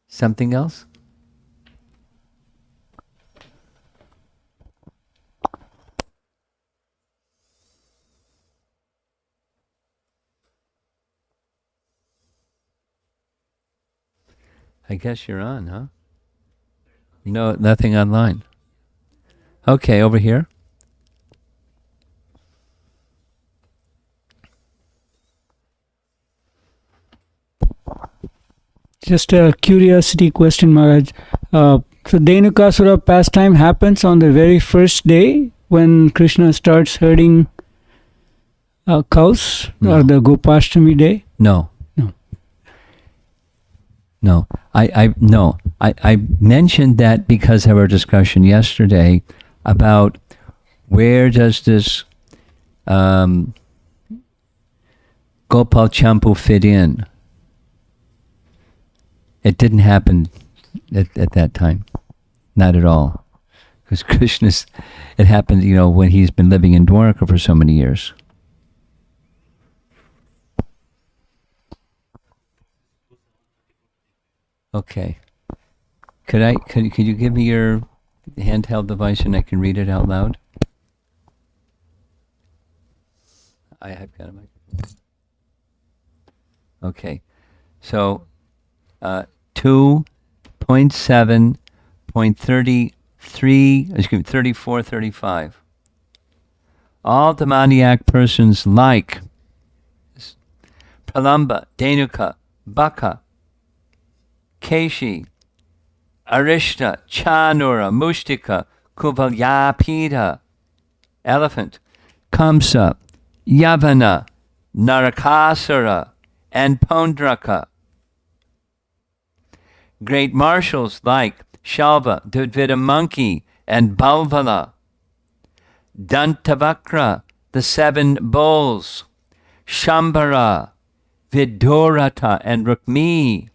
Something else? I guess you're on, huh? No, nothing online. Okay, over here. Just a curiosity question, Maharaj. So Dhenukasura pastime happens on the very first day when Krishna starts herding cows, No. or the Gopashtami day? No. No. No. I mentioned that because of our discussion yesterday about where does this Gopal Champu fit in. It didn't happen at that time. Not at all. Because Krishna's, it happened, when he's been living in Dwarka for so many years. Okay. Could you give me your handheld device and I can read it out loud? I have got a microphone. Okay. So 2.7.34, all demoniac persons like Pralamba, Dhenuka, Baka, Keshi, Arishta, Chanura, Mushtika, Kuvalyapita, elephant, Kamsa, Yavana, Narakasura, and Pondraka. Great marshals like Shalva, Dudvita monkey, and Balvala, Dantavakra, the 7 bulls, Shambhara, Vidurata, and Rukmi,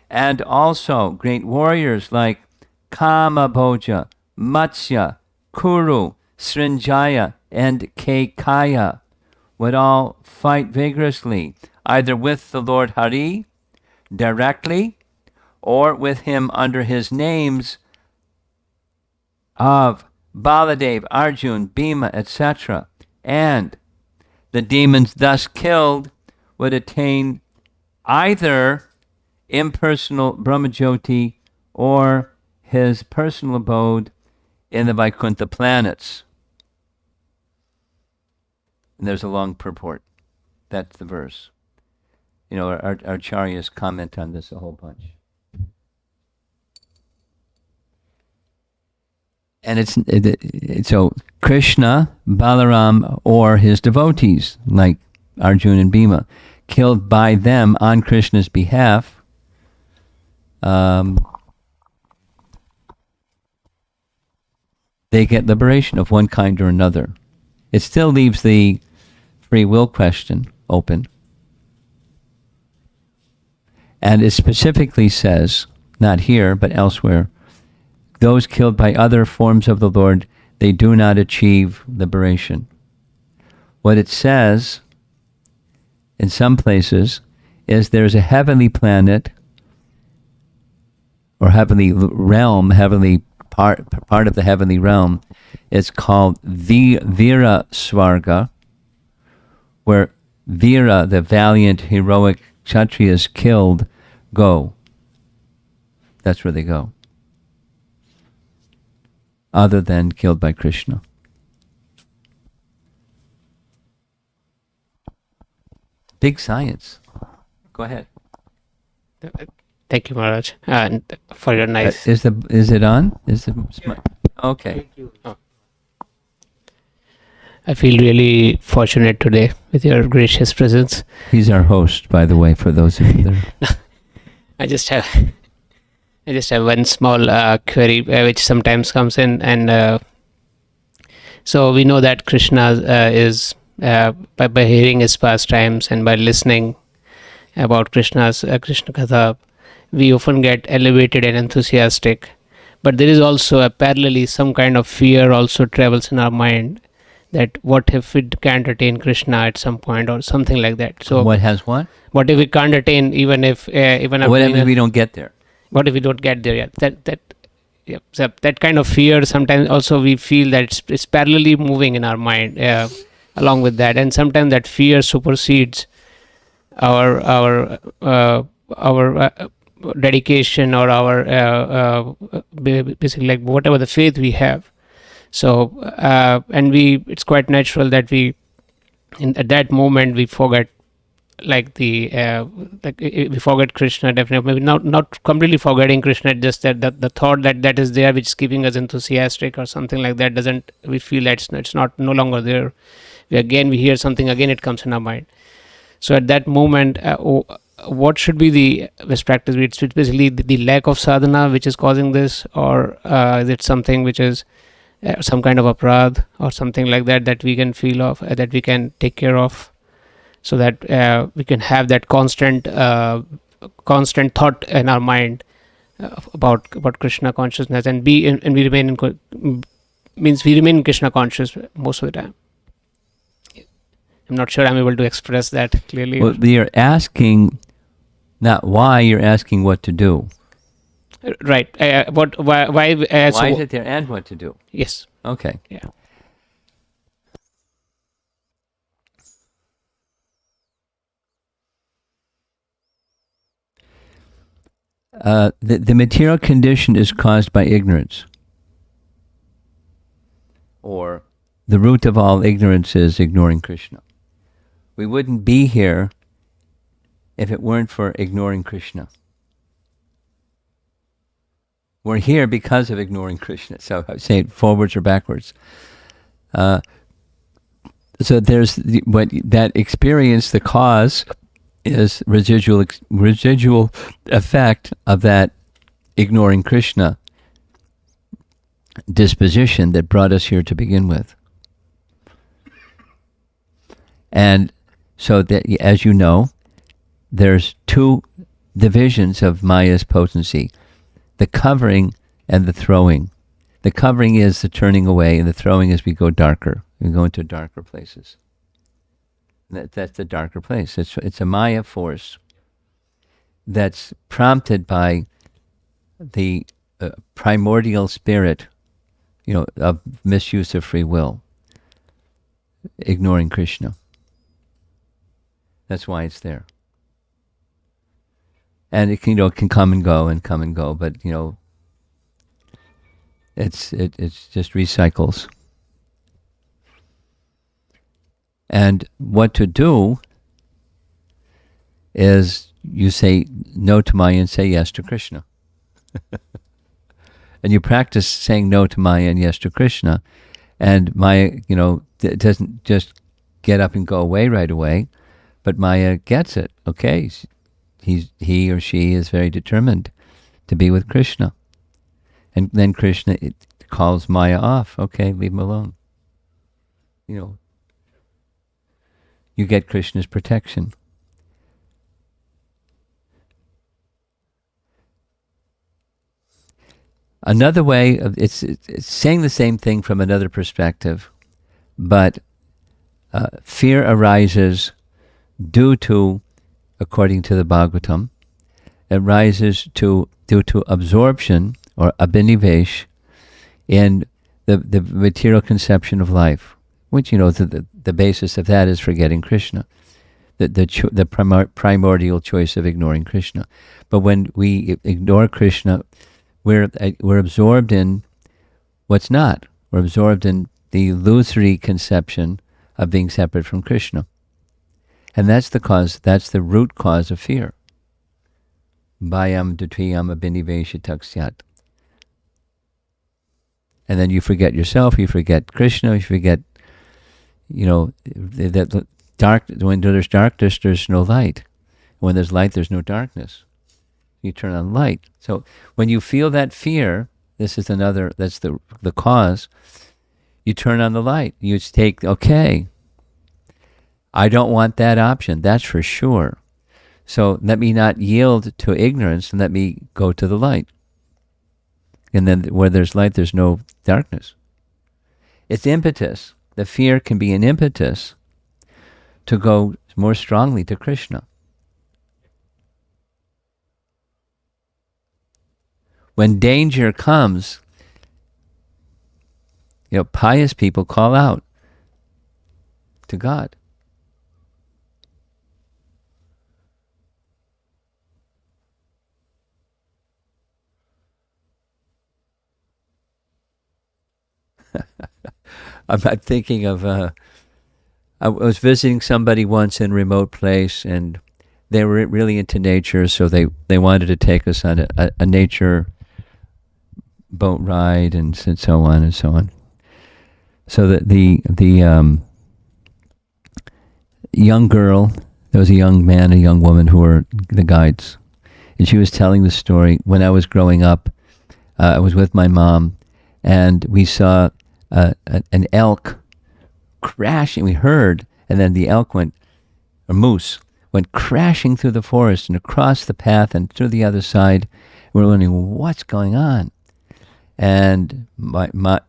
and also great warriors like Kamabhoja, Matsya, Kuru, Srinjaya, and Kekaya would all fight vigorously, either with the Lord Hari directly or with him under his names of Baladev, Arjun, Bhima, etc. And the demons thus killed would attain either impersonal Brahmajyoti or his personal abode in the Vaikuntha planets. And there's a long purport. That's the verse. Our acharyas comment on this a whole bunch. And it's so Krishna, Balaram, or his devotees like Arjuna and Bhima, killed by them on Krishna's behalf, they get liberation of one kind or another. It still leaves the free will question open. And it specifically says, not here, but elsewhere, those killed by other forms of the Lord, they do not achieve liberation. What it says in some places is there's a heavenly planet or heavenly realm, heavenly part of the heavenly realm. It's called Vira Svarga, where Vira, the valiant, heroic Kshatriyas killed, go. That's where they go. Other than killed by Krishna. Big science. Go ahead. Thank you, Maharaj, and for your nice. Is it on? Okay. Oh. I feel really fortunate today with your gracious presence. He's our host, by the way, for those of you that I just have one small query which sometimes comes in, and so we know that Krishna is by hearing his pastimes and by listening about Krishna's Krishna Katha, we often get elevated and enthusiastic. But there is also a parallelly some kind of fear also travels in our mind, that what if we can't attain Krishna at some point or something like that. So What has what? what if we can't attain, even if even What after- if we don't get there? what if we don't get there yet? That kind of fear sometimes also we feel that it's parallelly moving in our mind along with that, and sometimes that fear supersedes our dedication or our basically like whatever the faith we have. So and it's quite natural that at that moment we forget we forget Krishna, definitely. Maybe not completely forgetting Krishna, just that the thought that is there, which is keeping us enthusiastic or something like that, doesn't, we feel that it's not no longer there. We hear something again, it comes in our mind. So at that moment, what should be the best practice? It's basically the lack of sadhana which is causing this, or is it something which is some kind of aparadh or something like that we can feel of, that we can take care of, so that we can have that constant thought in our mind about Krishna consciousness, and we remain in Krishna conscious most of the time. I'm not sure I'm able to express that clearly. Well, you're asking not why, you're asking what to do. Right. Why? Why is it there and what to do? Yes. Okay. Yeah. The material condition is caused by ignorance. Or the root of all ignorance is ignoring Krishna. We wouldn't be here if it weren't for ignoring Krishna. We're here because of ignoring Krishna. So I say it forwards or backwards. So there's that experience, the cause is residual effect of that ignoring Krishna disposition that brought us here to begin with. And so that, as you know, there's two divisions of Maya's potency: the covering and the throwing. The covering is the turning away, and the throwing is we go darker. We go into darker places. That's the darker place. It's a Maya force that's prompted by the primordial spirit, of misuse of free will, ignoring Krishna. That's why it's there. And it can come and go, but it's just recycles. And what to do is you say no to Maya and say yes to Krishna. And you practice saying no to Maya and yes to Krishna. And Maya, it doesn't just get up and go away right away, but Maya gets it. Okay, he or she is very determined to be with Krishna. And then Krishna calls Maya off. Okay, leave him alone. You get Krishna's protection. Another way of it's saying the same thing from another perspective, but fear arises due to, according to the Bhagavatam, due to absorption or abhinivesh in the material conception of life, which the basis of that is forgetting Krishna, the primordial choice of ignoring Krishna. But when we ignore Krishna, we're absorbed in what's not. We're absorbed in the illusory conception of being separate from Krishna. And that's the root cause of fear. Bhayam dutiyam abhinivesha taksyat. And then you forget yourself, you forget Krishna, you forget, that when there's darkness, there's no light. When there's light, there's no darkness. You turn on light. So when you feel that fear, that's the cause, you turn on the light. You take, okay, I don't want that option, that's for sure. So let me not yield to ignorance and let me go to the light. And then where there's light, there's no darkness. It's impetus. The fear can be an impetus to go more strongly to Krishna. When danger comes, pious people call out to God. I'm thinking of, I was visiting somebody once in a remote place, and they were really into nature, so they wanted to take us on a nature boat ride and so on and so on. So that the young girl, there was a young man, a young woman who were the guides, and she was telling the story. When I was growing up, I was with my mom, and we saw an elk crashing. We heard, and then the elk a moose went crashing through the forest and across the path and through the other side. We're wondering, what's going on? And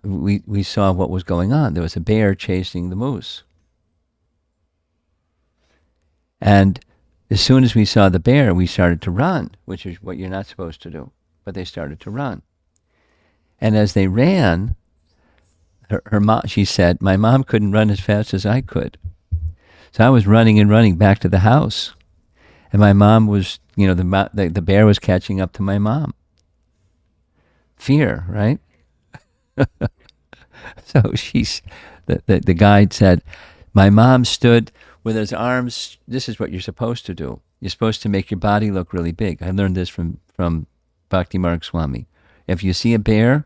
we saw what was going on. There was a bear chasing the moose. And as soon as we saw the bear, we started to run, which is what you're not supposed to do. But they started to run. And as they ran, her mom, she said, my mom couldn't run as fast as I could. So I was running back to the house. And my mom was, the bear was catching up to my mom. Fear, right? So the guide said, my mom stood with his arms. This is what you're supposed to do. You're supposed to make your body look really big. I learned this from Bhakti Marg Swami. If you see a bear,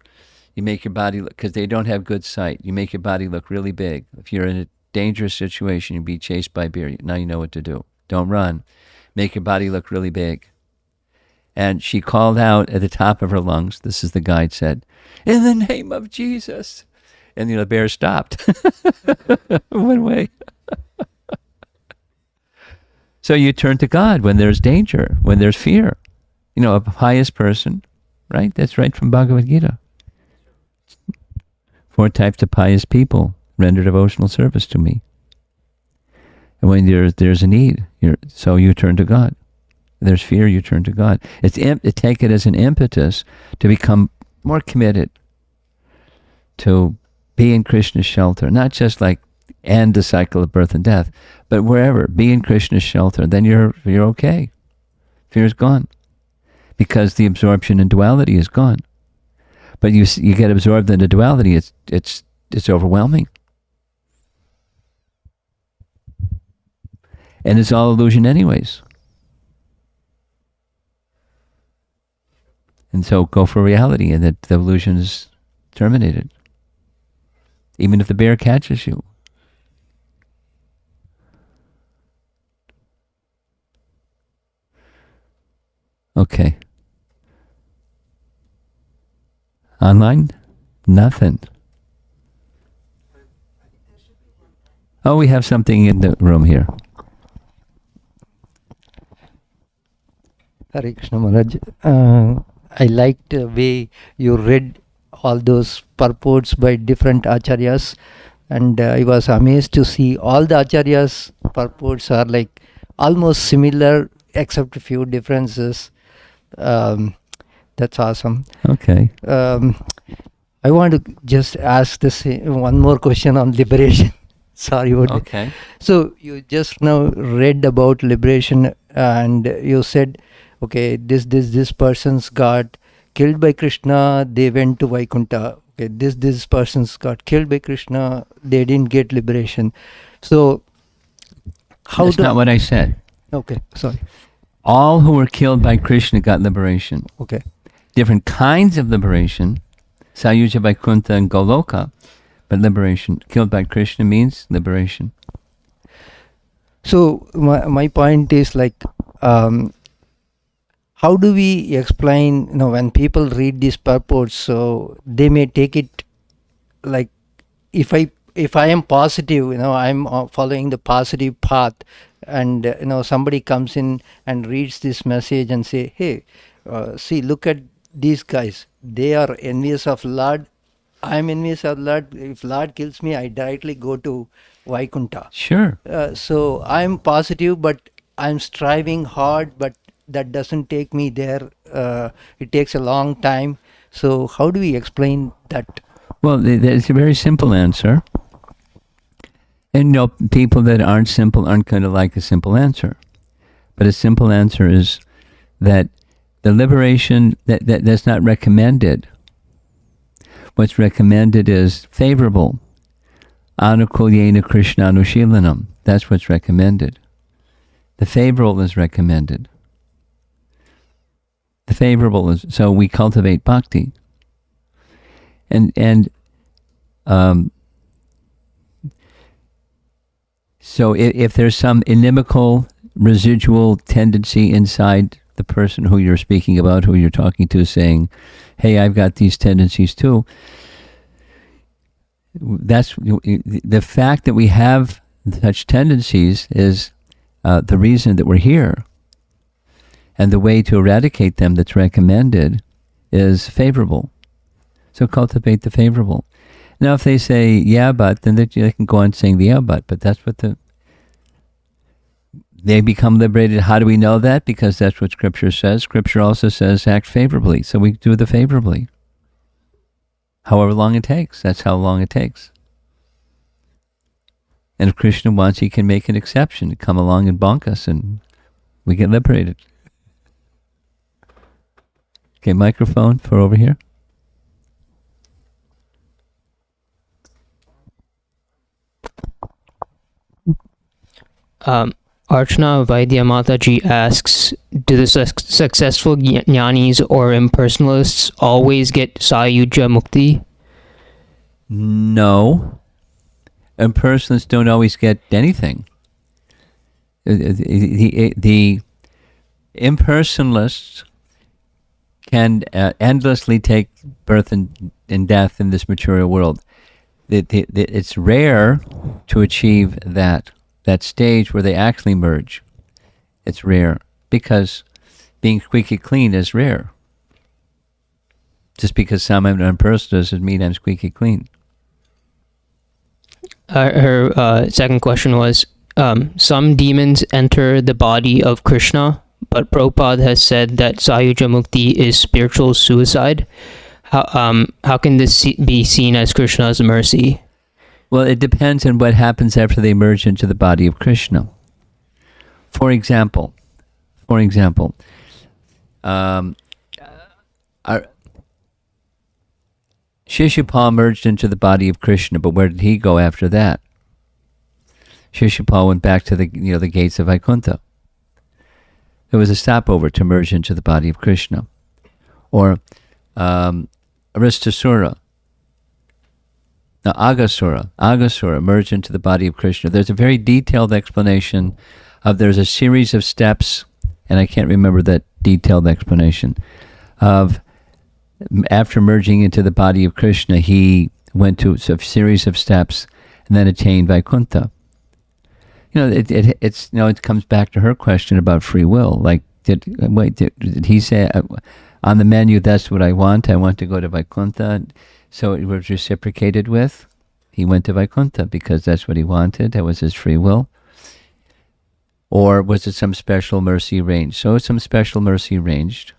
you make your body look, because they don't have good sight, you make your body look really big. If you're in a dangerous situation, you'll be chased by a bear, now you know what to do. Don't run. Make your body look really big. And she called out at the top of her lungs, this is the guide said, in the name of Jesus. And the bear stopped. Went away. So you turn to God when there's danger, when there's fear. A pious person, right? That's right from Bhagavad Gita. 4 types of pious people render devotional service to me. And when there's a need, so you turn to God. There's fear, you turn to God. Take it as an impetus to become more committed to be in Krishna's shelter, not just like end the cycle of birth and death, but wherever, be in Krishna's shelter. Then you're okay. Fear's gone, because the absorption in duality is gone. But you get absorbed in the duality. It's overwhelming, and it's all illusion, anyways. And so go for reality, and that the illusion is terminated. Even if the bear catches you. Okay. Online? Nothing. Oh, we have something in the room here. Hare Krishna Maharaj. I liked the way you read all those purports by different acharyas, and I was amazed to see all the acharyas' purports are like almost similar except a few differences. That's awesome. Okay. I want to just ask this one more question on liberation. Sorry about it. Okay. So you just now read about liberation, and you said, okay, this person's got killed by Krishna, they went to Vaikuntha. Okay, this person's got killed by Krishna, they didn't get liberation. So how That's not what I said. Okay, sorry. All who were killed by Krishna got liberation. Okay. Different kinds of liberation, Sayuja, Vaikuntha, and Goloka, but liberation. Killed by Krishna means liberation. So my point is like, how do we explain, when people read these purports, so they may take it like, if I if I am positive, I'm following the positive path, and somebody comes in and reads this message and say, hey, see, look at these guys, they are envious of Lord, I'm envious of Lord, if Lord kills me, I directly go to Vaikuntha. Sure. So I'm positive, but I'm striving hard, but that doesn't take me there. It takes a long time. So how do we explain that? Well, it's a very simple answer. And people that aren't simple aren't going to like a simple answer. But a simple answer is that the liberation, that's not recommended. What's recommended is favorable. Anukulyena Krishnanushilanam. That's what's recommended. The favorable is recommended. The favorable is, so we cultivate bhakti. So if there's some inimical residual tendency inside the person who you're speaking about, who you're talking to, saying, hey, I've got these tendencies too, that's the fact that we have such tendencies is the reason that we're here. And the way to eradicate them that's recommended is favorable. So cultivate the favorable. Now, if they say, yeah, but, then they can go on saying the yeah, but that's what they become liberated. How do we know that? Because that's what Scripture says. Scripture also says act favorably. So we do the favorably. However long it takes. That's how long it takes. And if Krishna wants, he can make an exception to come along and bonk us and we get liberated. Okay, microphone for over here. Archana Vaidya Mataji asks, do the successful jnanis or impersonalists always get Sayuja Mukti? No. Impersonalists don't always get anything. The impersonalists can endlessly take birth and death in this material world. It's rare to achieve that stage where they actually merge. It's rare because being squeaky clean is rare. Just because I'm an impersonalist doesn't mean I'm squeaky clean. Her second question was, some demons enter the body of Krishna, but Prabhupada has said that Sayuja Mukti is spiritual suicide. How can this be seen as Krishna's mercy? Well, it depends on what happens after they merge into the body of Krishna. For example, Shishupal merged into the body of Krishna, but where did he go after that? Shishupal went back to the gates of Vaikuntha. There was a stopover to merge into the body of Krishna. Or Aristasura. Now, Agasura merged into the body of Krishna. There's a very detailed explanation there's a series of steps, and I can't remember that detailed explanation, of after merging into the body of Krishna, he went to a series of steps and then attained Vaikuntha. It comes back to her question about free will. Like, did he say on the menu, that's what I want to go to Vaikuntha? So it was reciprocated with. He went to Vaikuntha because that's what he wanted. That was his free will. Or was it some special mercy arranged? So it's some special mercy arranged.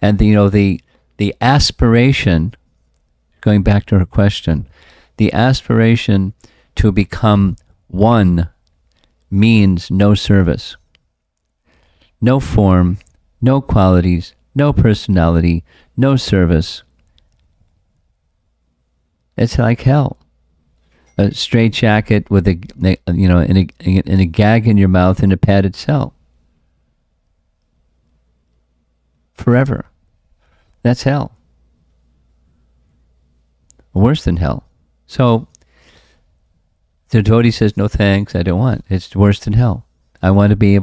And the aspiration, going back to her question, the aspiration to become one means no service. No form, no qualities, no personality, no service. It's like hell. A straitjacket with a gag in your mouth in a padded cell. Forever. That's hell. Worse than hell. So the devotee says, no thanks, I don't want. It's worse than hell. I want to be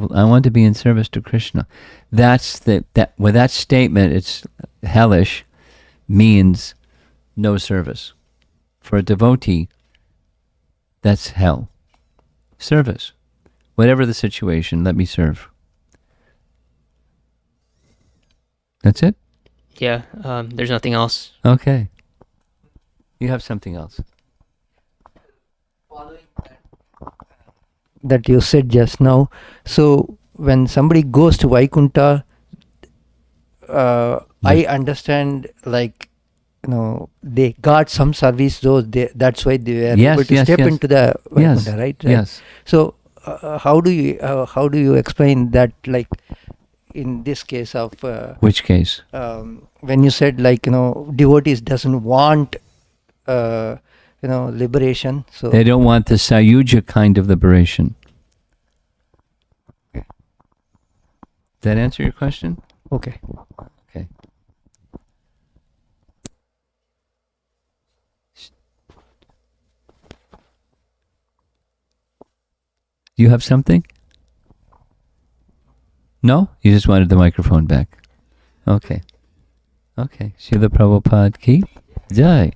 in service to Krishna. With that statement, it's hellish, means no service. For a devotee, That's hell. Service. Whatever the situation, let me serve. That's it? Yeah, there's nothing else. Okay. You have something else. That you said just now. So when somebody goes to Vaikuntha, I understand, like, they got some service, that's why they were Yes, able to yes, step yes. into the Vaikuntha, right? Yes. So how do you explain that, like, in this case of Which case? when you said, like, devotees doesn't want liberation, so They don't want the Sayuja kind of liberation. Okay. Does that answer your question? okay. Okay. You have something? No? You just wanted the microphone back. Okay. Okay. Srila Prabhupada ki jai.